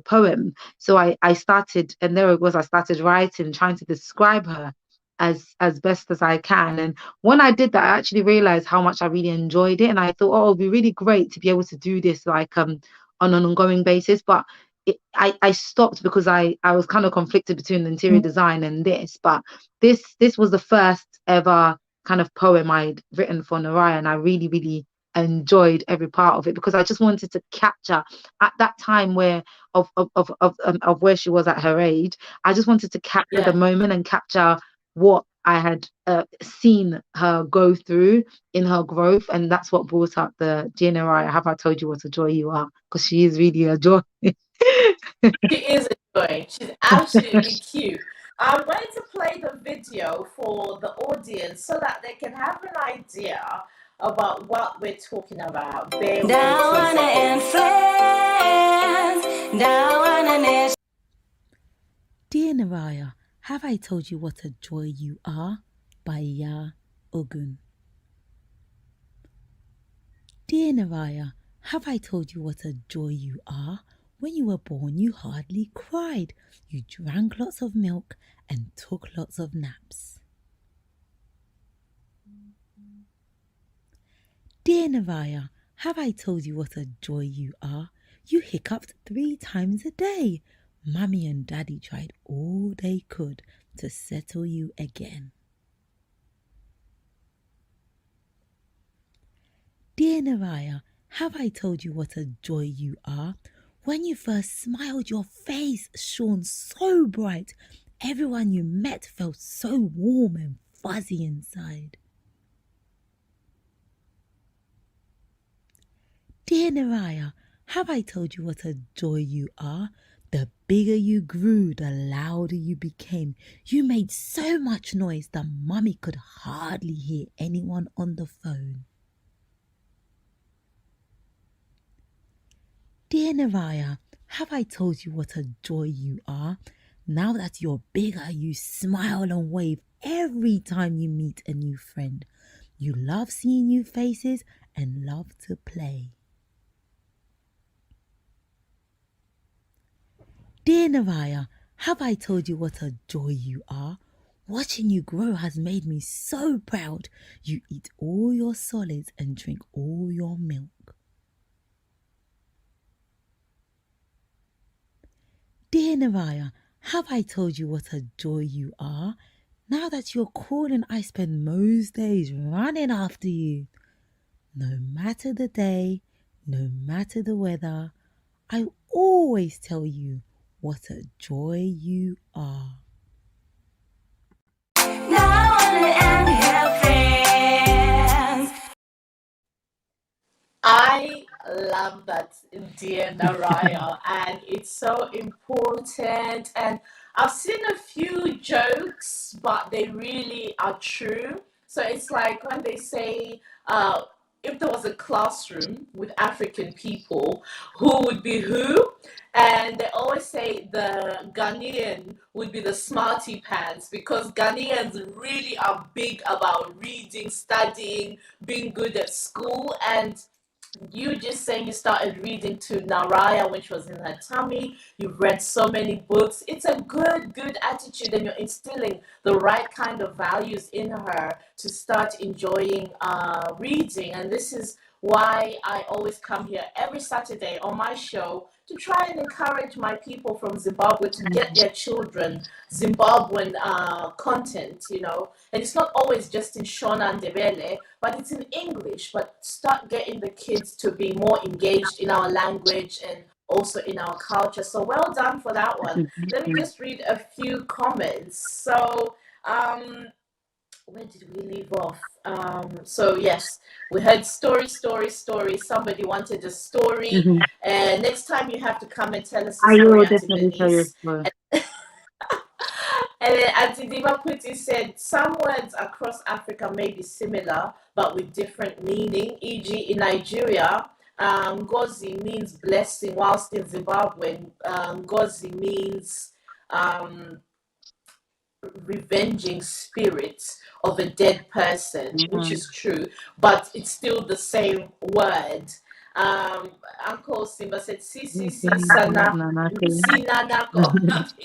poem? So I started, and there it was. I started writing, trying to describe her as best as I can. And when I did that, I actually realized how much I really enjoyed it. And I thought, oh, it'd be really great to be able to do this like on an ongoing basis. But I stopped because I was kind of conflicted between the interior design and this. But this was the first ever kind of poem I'd written for Naraya, and I really, really enjoyed every part of it because I just wanted to capture at that time where of where she was at her age. I just wanted to capture the Yeah. moment and capture what I had seen her go through in her growth, and that's what brought up the Dear Naraya, have I told you what a joy you are? Because she is really a joy. She is a joy. She's absolutely cute. I'm going to play the video for the audience so that they can have an idea about what we're talking about. Bear with Ndawana me. and friends, Ndawana and Dear Naraya, have I told you what a joy you are? By Ya Ogun. Dear Naraya, have I told you what a joy you are? When you were born, you hardly cried. You drank lots of milk and took lots of naps. Dear Naraya, have I told you what a joy you are? You hiccuped 3 times a day. Mummy and Daddy tried all they could to settle you again. Dear Naraya, have I told you what a joy you are? When you first smiled, your face shone so bright. Everyone you met felt so warm and fuzzy inside. Dear Naraya, have I told you what a joy you are? The bigger you grew, the louder you became. You made so much noise that Mummy could hardly hear anyone on the phone. Dear Naraya, have I told you what a joy you are? Now that you're bigger, you smile and wave every time you meet a new friend. You love seeing new faces and love to play. Dear Naraya, have I told you what a joy you are? Watching you grow has made me so proud. You eat all your solids and drink all your milk. Dear Naraya, have I told you what a joy you are? Now that you're calling, I spend most days running after you. No matter the day, no matter the weather, I always tell you what a joy you are. I love that, dear Naraya, and it's so important. And I've seen a few jokes, but they really are true. So it's like when they say, if there was a classroom with African people, who would be who? And they always say the Ghanaian would be the smarty pants because Ghanaians really are big about reading, studying, being good at school. And you just saying you started reading to Naraya when she was in her tummy. You've read so many books. It's a good attitude, and you're instilling the right kind of values in her to start enjoying reading. And this is why I always come here every Saturday on my show to try and encourage my people from Zimbabwe to get their children Zimbabwean content, you know. And it's not always just in Shona and Ndebele, but it's in English. But start getting the kids to be more engaged in our language and also in our culture. So well done for that one. Let me just read a few comments. So where did we leave off? So yes, we heard story. Somebody wanted a story. And next time you have to come and tell us a I story, will Auntie definitely tell you a Benice. story. And then Auntie Diva Puti said, some words across Africa may be similar, but with different meaning. E.g., in Nigeria, Ngozi means blessing, whilst in Zimbabwe, Ngozi means revenging spirit of a dead person, which is true, but it's still the same word. Uncle Simba said, si, sana, si, nanako.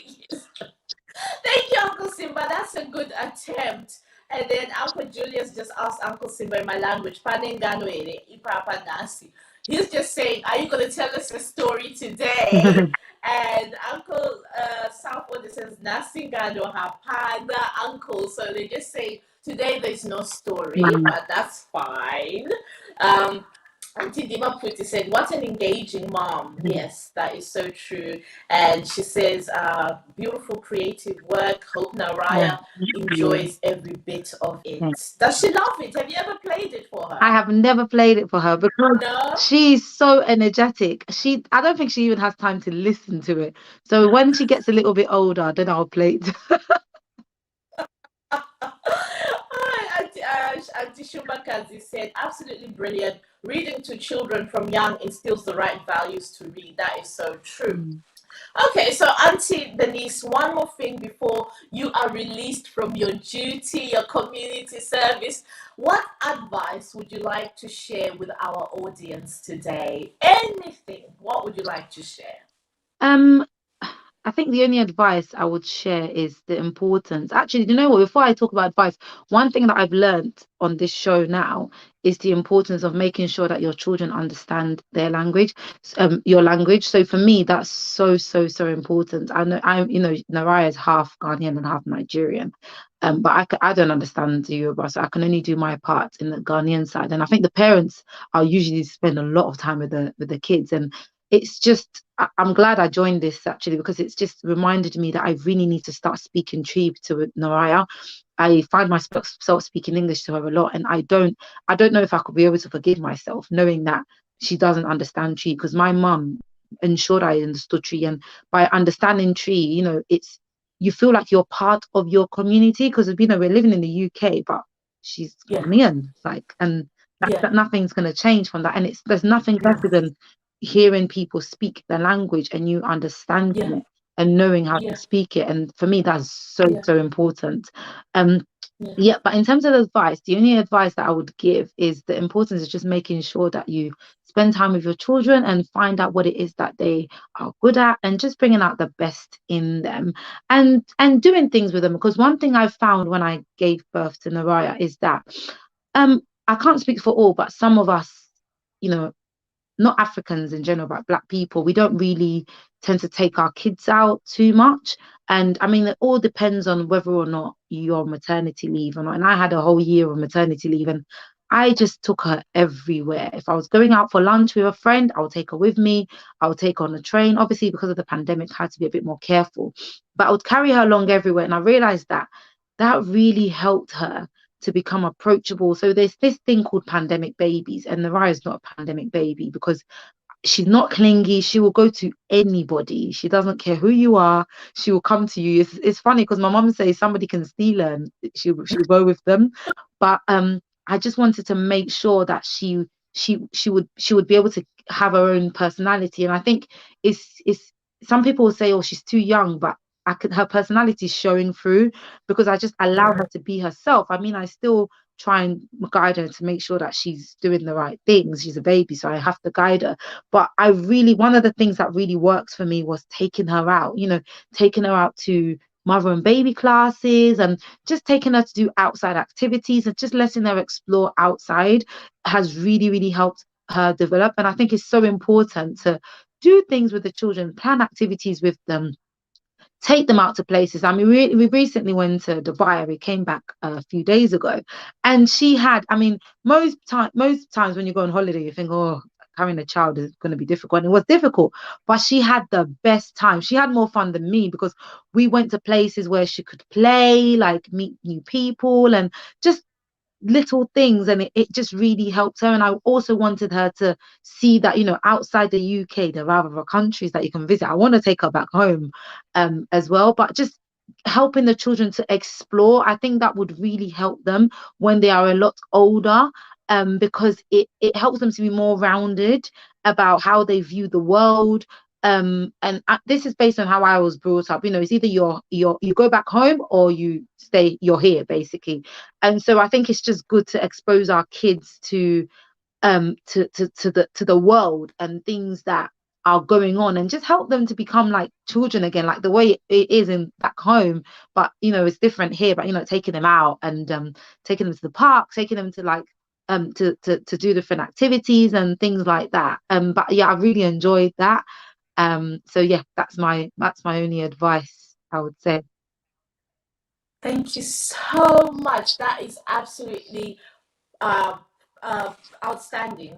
Thank you, Uncle Simba. That's a good attempt. And then Uncle Julius just asked Uncle Simba in my language, "Panengano ere, ipapa nasi." He's just saying, are you going to tell us a story today? And Uncle Southwood says, Nasingano hapana, Uncle. So they just say, today there's no story, but that's fine. Auntie Dima Puti said, what an engaging mom. Yes, that is so true. And she says, beautiful creative work. Hope Naraya enjoys every bit of it. Does she love it? Have you ever played it for her? I have never played it for her because No? she's so energetic. I don't think she even has time to listen to it. So when she gets a little bit older, then I'll play it. Auntie Shumakazi said, absolutely brilliant. Reading to children from young instills the right values to read. That is so true. Okay, so Auntie Benice, one more thing before you are released from your duty, your community service. What advice would you like to share with our audience today? Anything. What would you like to share? I think the only advice I would share is the importance. Actually, you know what? Before I talk about advice, one thing that I've learned on this show now is the importance of making sure that your children understand their language, your language. So for me, that's so important. I know Naraya is half Ghanaian and half Nigerian, but I don't understand the Yoruba, so I can only do my part in the Ghanaian side. And I think the parents are usually spend a lot of time with the kids, and it's just I'm glad I joined this actually, because it's just reminded me that I really need to start speaking Tree to Naraya. I find myself speaking English to her a lot, and I don't know if I could be able to forgive myself knowing that she doesn't understand Tree, because my mum ensured I understood Tree, and by understanding Tree, it's you feel like you're part of your community, because we're living in the UK, but she's Ghanaian, and that nothing's going to change from that, and there's nothing better than hearing people speak the language and you understanding it and knowing how to speak it. And for me, that's so important. But in terms of advice, the only advice that I would give is the importance of just making sure that you spend time with your children and find out what it is that they are good at, and just bringing out the best in them, and doing things with them. Because one thing I found when I gave birth to Naraya is that I can't speak for all, but some of us, not Africans in general, but Black people, we don't really tend to take our kids out too much. And I mean, it all depends on whether or not you're on maternity leave or not. And I had a whole year of maternity leave, and I just took her everywhere. If I was going out for lunch with a friend, I would take her with me. I would take her on the train. Obviously, because of the pandemic, I had to be a bit more careful. But I would carry her along everywhere. And I realized that really helped her to become approachable. So there's this thing called pandemic babies, and Naraya is not a pandemic baby because she's not clingy. She will go to anybody. She doesn't care who you are. She will come to you. It's funny because my mom says somebody can steal her and she'll go with them. But I just wanted to make sure that she would be able to have her own personality. And I think it's some people will say, oh, she's too young, but her personality is showing through, because I just allow her to be herself. I mean, I still try and guide her to make sure that she's doing the right things. She's a baby, so I have to guide her. But one of the things that really works for me was taking her out, taking her out to mother and baby classes, and just taking her to do outside activities, and just letting her explore outside has really helped her develop. And I think it's so important to do things with the children, plan activities with them, take them out to places. I mean, we recently went to Dubai. We came back a few days ago, and she had, I mean, most times when you go on holiday, you think, oh, having a child is going to be difficult. And it was difficult, but she had the best time. She had more fun than me, because we went to places where she could play, like meet new people, and just little things, and it just really helped her. And I also wanted her to see that outside the UK there are other countries that you can visit. I want to take her back home as well, but just helping the children to explore, I think that would really help them when they are a lot older, because it helps them to be more rounded about how they view the world. And this is based on how I was brought up. It's either you go back home or you're here, basically. And so I think it's just good to expose our kids to the world and things that are going on, and just help them to become like children again, like the way it is in back home. But it's different here. But taking them out and taking them to the park, taking them to like to do different activities and things like that. But yeah, I really enjoyed that. So yeah, that's my only advice, I would say. Thank you so much. That is absolutely uh, outstanding.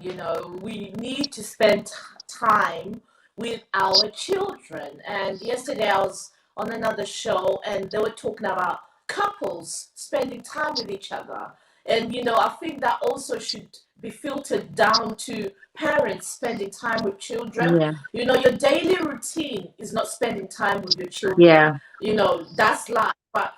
We need to spend time with our children. And yesterday I was on another show, and they were talking about couples spending time with each other. And I think that also should be filtered down to parents spending time with children. Yeah. Your daily routine is not spending time with your children. Yeah. That's life. But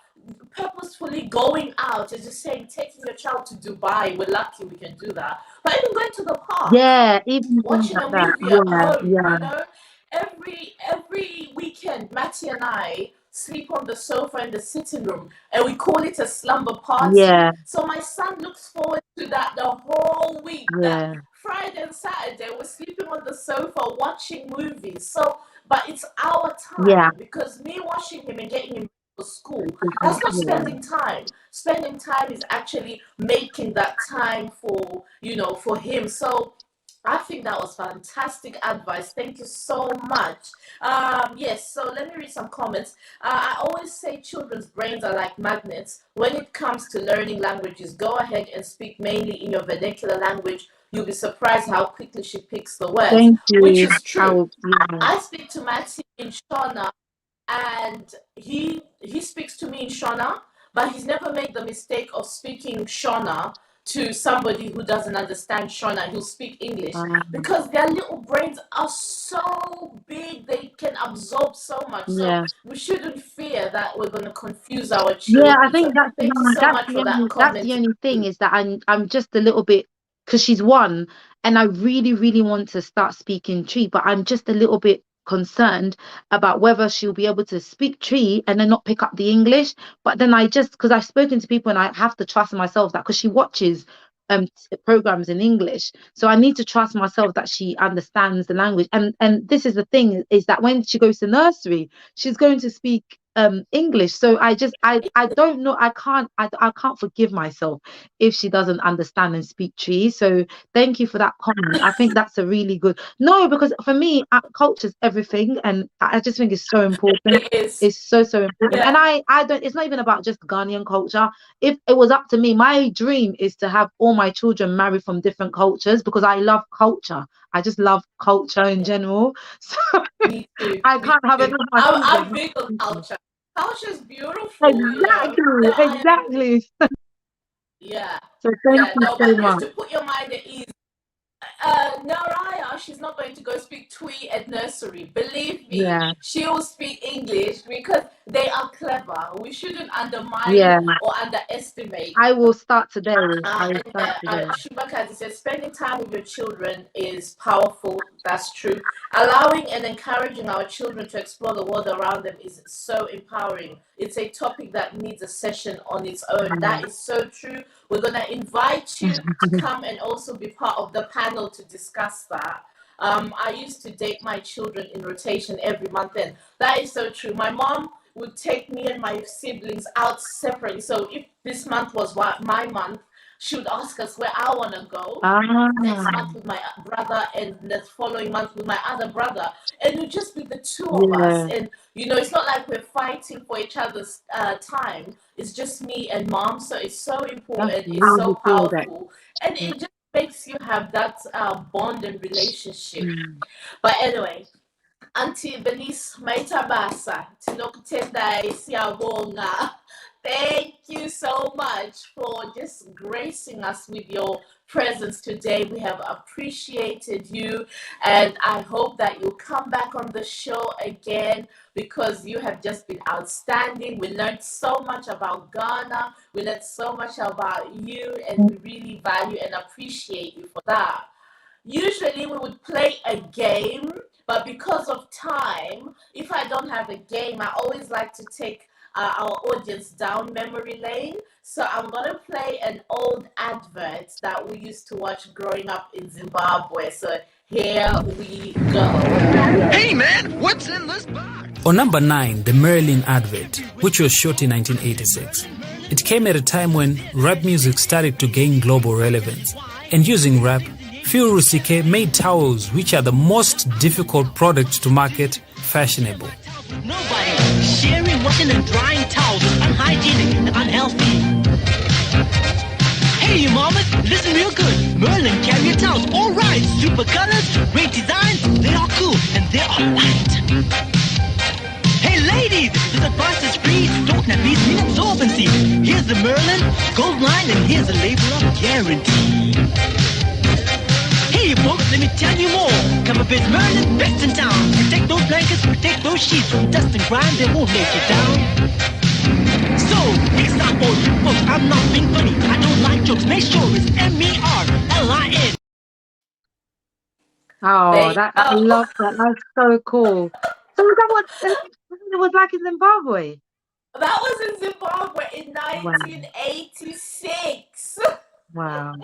purposefully going out, as you're saying, taking your child to Dubai, we're lucky we can do that. But even going to the park, even watching a like movie at that. home, every weekend, Matty and I sleep on the sofa in the sitting room, and we call it a slumber party. Yeah. So my son looks forward to that the whole week. Yeah. That Friday and Saturday, we're sleeping on the sofa watching movies. So but it's our Yeah. time, because me watching him and getting him to school, that's not spending time. Spending time is actually making that time for, for him. So I think that was fantastic advice. Thank you so much. Yes, so let me read some comments. I always say children's brains are like magnets. When it comes to learning languages, go ahead and speak mainly in your vernacular language. You'll be surprised how quickly she picks the words, Thank which you. is true. Yeah. I speak to Matthew in Shona, and he speaks to me in Shona, but he's never made the mistake of speaking Shona to somebody who doesn't understand Shona. He'll speak English, because their little brains are so big, they can absorb so much. So Yeah. we shouldn't fear that we're going to confuse our Yeah, I children. So think that's thank you so much for that that's the comment. only thing, is that I'm just a little bit, because she's one, and I really, really want to start speaking Tree, but I'm just a little bit concerned about whether she'll be able to speak Tree and then not pick up the English. But then because I've spoken to people, and I have to trust myself that, because she watches programs in English, so I need to trust myself that she understands the language. And this is the thing, is that when she goes to nursery, she's going to speak English. So I don't know, I can't forgive myself if she doesn't understand and speak Tree. So thank you for that comment. I think that's a really good, no, because for me, culture is everything, and I just think it's so important. It is. It's so important. Yeah. And I don't, it's not even about just Ghanaian culture. If it was up to me, my dream is to have all my children marry from different cultures, because I love culture. I just love culture in general. So Me too. I Me can't have too. enough of my I'm children. big on culture. Culture is beautiful, Exactly, exactly. Yeah. So thank Yeah, you no, so but just much. to put your mind at ease, Naraya, she's not going to go speak Twi at nursery. Believe me, Yeah, she will speak English, because they are clever. We shouldn't undermine yeah. or underestimate. I will start today. I will And start today. Shubakazi says, spending time with your children is powerful. That's true. Allowing and encouraging our children to explore the world around them is so empowering. It's a topic that needs a session on its own. That is so true. We're going to invite you to come and also be part of the panel to discuss that. I used to date my children in rotation every month, and that is so true. My mom would take me and my siblings out separately. So if this month was my month, she would ask us where I want to go. Next month with my brother, and the following month with my other brother, and it would just be the two of us. Yeah, And it's not like we're fighting for each other's time. It's just me and mom. So it's so that's important. It's so really cool. That. powerful, and it just makes you have that bond and relationship. Mm. But anyway, Auntie Benice Maitabasa, Tinokutenda Siabonga. Thank you so much for just gracing us with your presence today. We have appreciated you, and I hope that you'll come back on the show again, because you have just been outstanding. We learned so much about Ghana. We learned so much about you, and we really value and appreciate you for that. Usually we would play a game, but because of time, if I don't have a game, I always like to take our audience down memory lane. So I'm going to play an old advert that we used to watch growing up in Zimbabwe. So here we go. Hey man, what's in this box? On number 9, the Merlin advert, which was shot in 1986. It came at a time when rap music started to gain global relevance. And using rap, Phil Rusike made towels, which are the most difficult products to market, fashionable. Nobody sharing, washing, and drying towels is unhygienic and unhealthy. Hey, you mamas, listen real good. Merlin carrier towels, all right. Super colors, great designs, they are cool and they are light. Hey, ladies, this advice is free, so don't let these mean absorbency. Here's the Merlin gold line, and here's a label of guarantee. Hey, folks, let me tell you more. Cover Biz Merlin, best in town. Protect those blankets, protect those sheets from dust and grime, they won't make you down. So, example, folks, I'm not being funny. I don't like jokes. Make sure it's MERLIN. Oh, I love that. That's so cool. So is that what it was like in Zimbabwe? That was in Zimbabwe in Wow. 1986. Wow.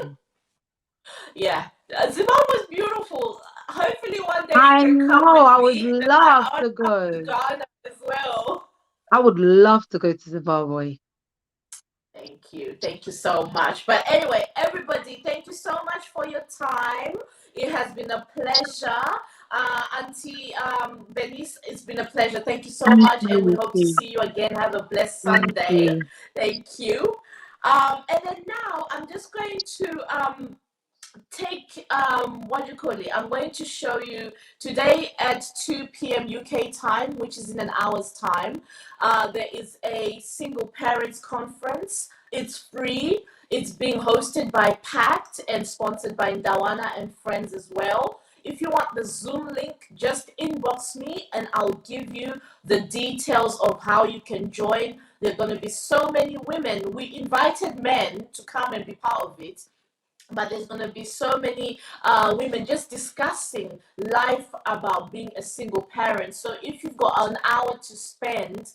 Yeah, Zimbabwe is beautiful. Hopefully one day I you can come know. with I would me. And love I to go. to Ghana as well. I would love to go to Zimbabwe. Thank you so much. But anyway, everybody, thank you so much for your time. It has been a pleasure. Auntie Benice, it's been a pleasure. Thank you so much, and we hope to see you again. Have a blessed Sunday. Thank you. And then now I'm just going to take what do you call it, I'm going to show you today at 2 p.m. UK time, which is in an hour's time. There is a single parents conference. It's free. It's being hosted by PACT and sponsored by Ndawana and friends as well. If you want the Zoom link, just inbox me and I'll give you the details of how you can join. There are going to be so many women. We invited men to come and be part of it, but there's going to be so many women just discussing life about being a single parent. So if you've got an hour to spend,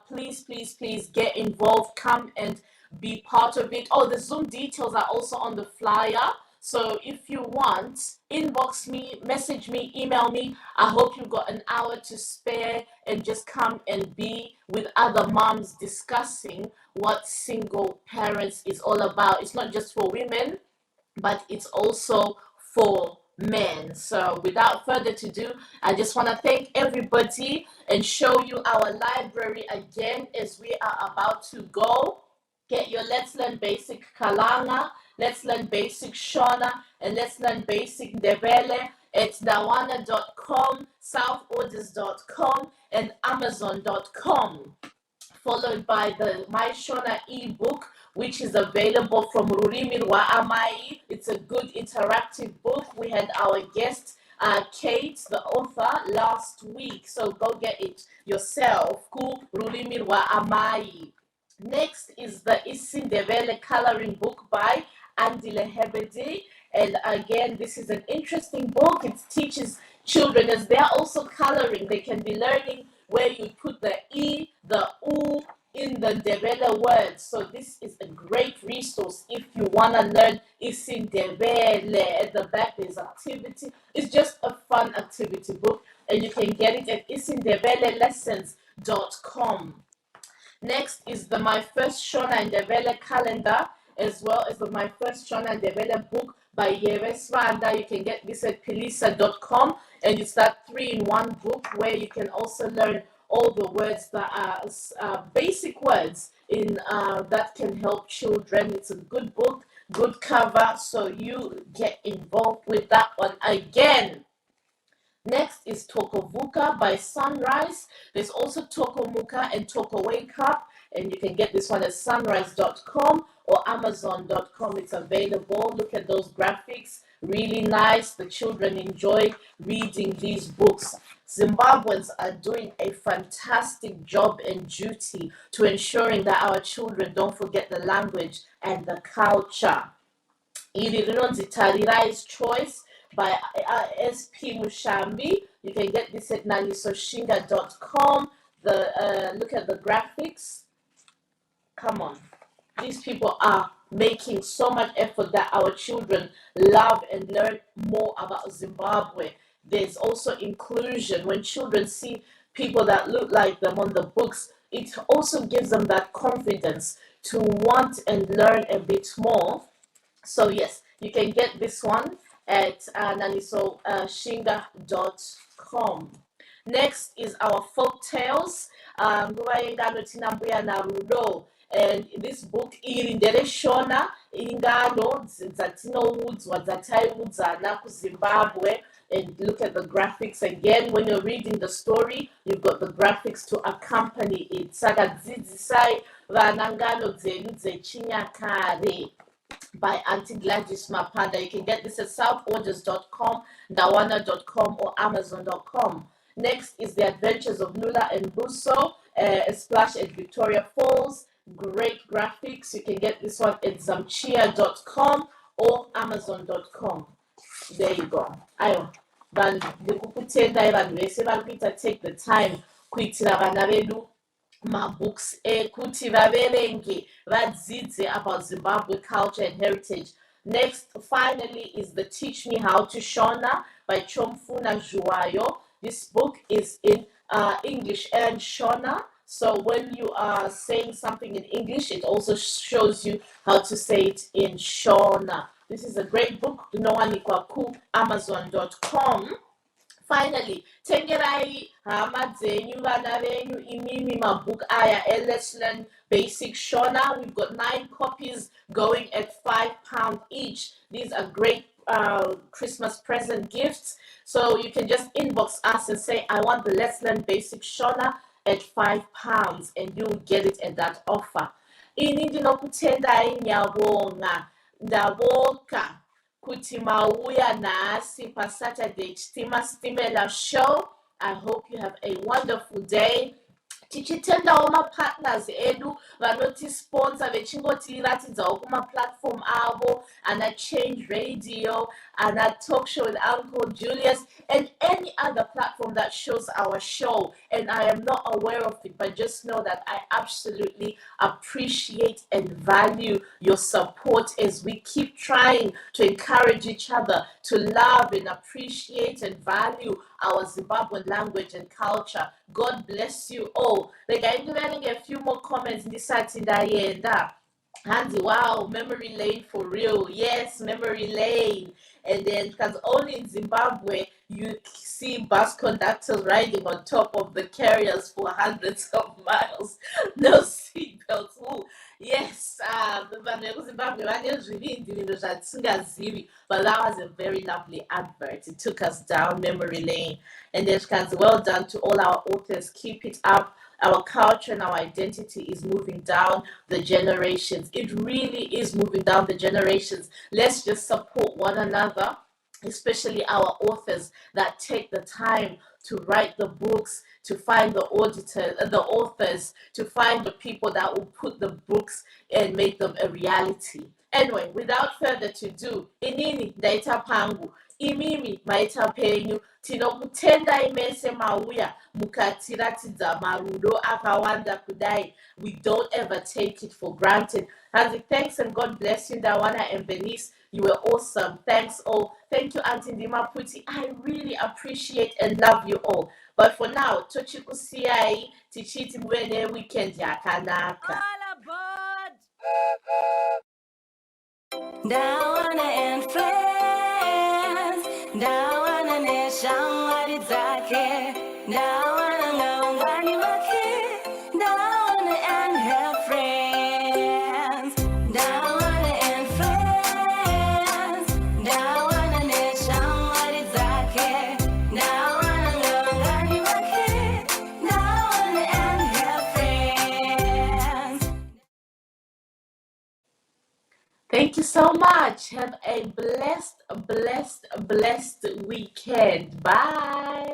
please, please, please get involved. Come and be part of it. Oh, the Zoom details are also on the flyer. So if you want, inbox me, message me, email me. I hope you've got an hour to spare and just come and be with other moms discussing what single parents is all about. It's not just for women, but it's also for men. So without further ado, I just want to thank everybody and show you our library again as we are about to go. Get your Let's Learn Basic Kalanga, Let's Learn Basic Shona, and Let's Learn Basic Ndebele at Ndawana.com, southorders.com, and amazon.com. Followed by the My Shona ebook, which is available from Rurimi Rwaamai. It's a good interactive book. We had our guest, Kate, the author, last week. So go get it yourself. Rurimi Rwaamai. Next is the Ndebele coloring book by Andile Hebede. And again, this is an interesting book. It teaches children, as they are also coloring, they can be learning where you put the E, the U in the Ndebele words. So this is a great resource if you want to learn Ndebele. At the back there's activity. It's just a fun activity book, and you can get it at ndebelelessons.com. Next is the My First Shona and Ndebele calendar, as well as the My First Shona and Ndebele book by Yeresvanda. You can get this at pilisa.com, and it's that 3-in-1 book where you can also learn all the words that are basic words in that can help children. It's a good book, good cover, so you get involved with that one again. Next is Thoko Vuka by Sunrise. There's also Thoko Muka and Thoko Wake Up, and you can get this one at sunrise.com or amazon.com. It's available. Look at those graphics, really nice. The children enjoy reading these books. Zimbabweans are doing a fantastic job and duty to ensuring that our children don't forget the language and the culture. Iri rinonzi Tarirais Choice by SP Mushambi. You can get this at nanisoshinga.com. Look at the graphics. Come on. These people are making so much effort that our children love and learn more about Zimbabwe. There's also inclusion. When children see people that look like them on the books, it also gives them that confidence to want and learn a bit more. So yes, you can get this one at nanisoshinga.com. Next is our folk tales. Nguva, yengano, Ambuya, naRudo. And this book, Shona, Ingano, Zatinowudzwa, Zataiwudzana, Zimbabwe. And look at the graphics again. When you're reading the story, you've got the graphics to accompany it. Sagadzizisai vanangano dzenu dzechinyakare by Auntie Gladys Mapanda. You can get this at southorders.com, Ndawana.com, or amazon.com. Next is The Adventures of Lula and Buso, a splash at Victoria Falls. Great graphics. You can get this one at zamchia.com or amazon.com. There you go. Ayo. Vanhu ndikukutendai vanhu vese vari kuita take the time kuitira vana vedu mabooks ekuti vaverenge vadzidze about Zimbabwe culture and heritage. Next, finally, is the Teach Me How to Shona by Chomfuna Juayo. This book is in English and Shona. So when you are saying something in English, it also shows you how to say it in Shona. This is a great book. Nowanikwa Amazon.com. Finally, tengerai hama dzenyu vana venyu imimi mabhuku aya Let's Learn Basic Shona. We've got 9 copies going at £5 each. These are great Christmas present gifts. So you can just inbox us and say, I want the Let's Learn Basic Shona at £5, and you'll get it at that offer. Ini ndinokutendai nyabonga ndaboka kuti mauya nasi pa Saturday Chitima Stimela show. I hope you have a wonderful day. Tichitendawo ma-partners edu vanotisponsor vechingotiratidzawo kuma-platform avo, ana Change Radio, ana Talk Show with Uncle Julius, and any other platform that shows our show. And I am not aware of it, but just know that I absolutely appreciate and value your support as we keep trying to encourage each other to love and appreciate and value our Zimbabwean language and culture. God bless you all. Like, I'm getting a few more comments in this side in the Handy, wow, memory lane for real. Yes, memory lane. And then, because only in Zimbabwe, you see bus conductors riding on top of the carriers for hundreds of miles. No seatbelts. Ooh, yes, but that was a very lovely advert. It took us down memory lane. And then, well done to all our authors. Keep it up. Our culture and our identity is moving down the generations. It really is moving down the generations. Let's just support one another, especially our authors that take the time to write the books, to find the authors, to find the people that will put the books and make them a reality. Anyway, without further ado, inini daita pangu, imimi maita penyu, tinokutenda imese mauya, mukatiratidza marudo akawanda kudai. We don't ever take it for granted. Hanzi, thanks and God bless you, Ndawana and Benice. You were awesome. Thanks all. Thank you, Auntie Ndima Puti. I really appreciate and love you all. But for now, tochikusiai tichiti mwene weekend yakanaka. All aboard! Ndawana and friends, Ndawana neshangari zake, Ndawana ngaungani wake, Ndawana and her friends, Ndawana and friends, Ndawana neshangari zake, Ndawana ngaungani wake, Ndawana and her friends. Thank you so much. Have a blessed weekend. Bye.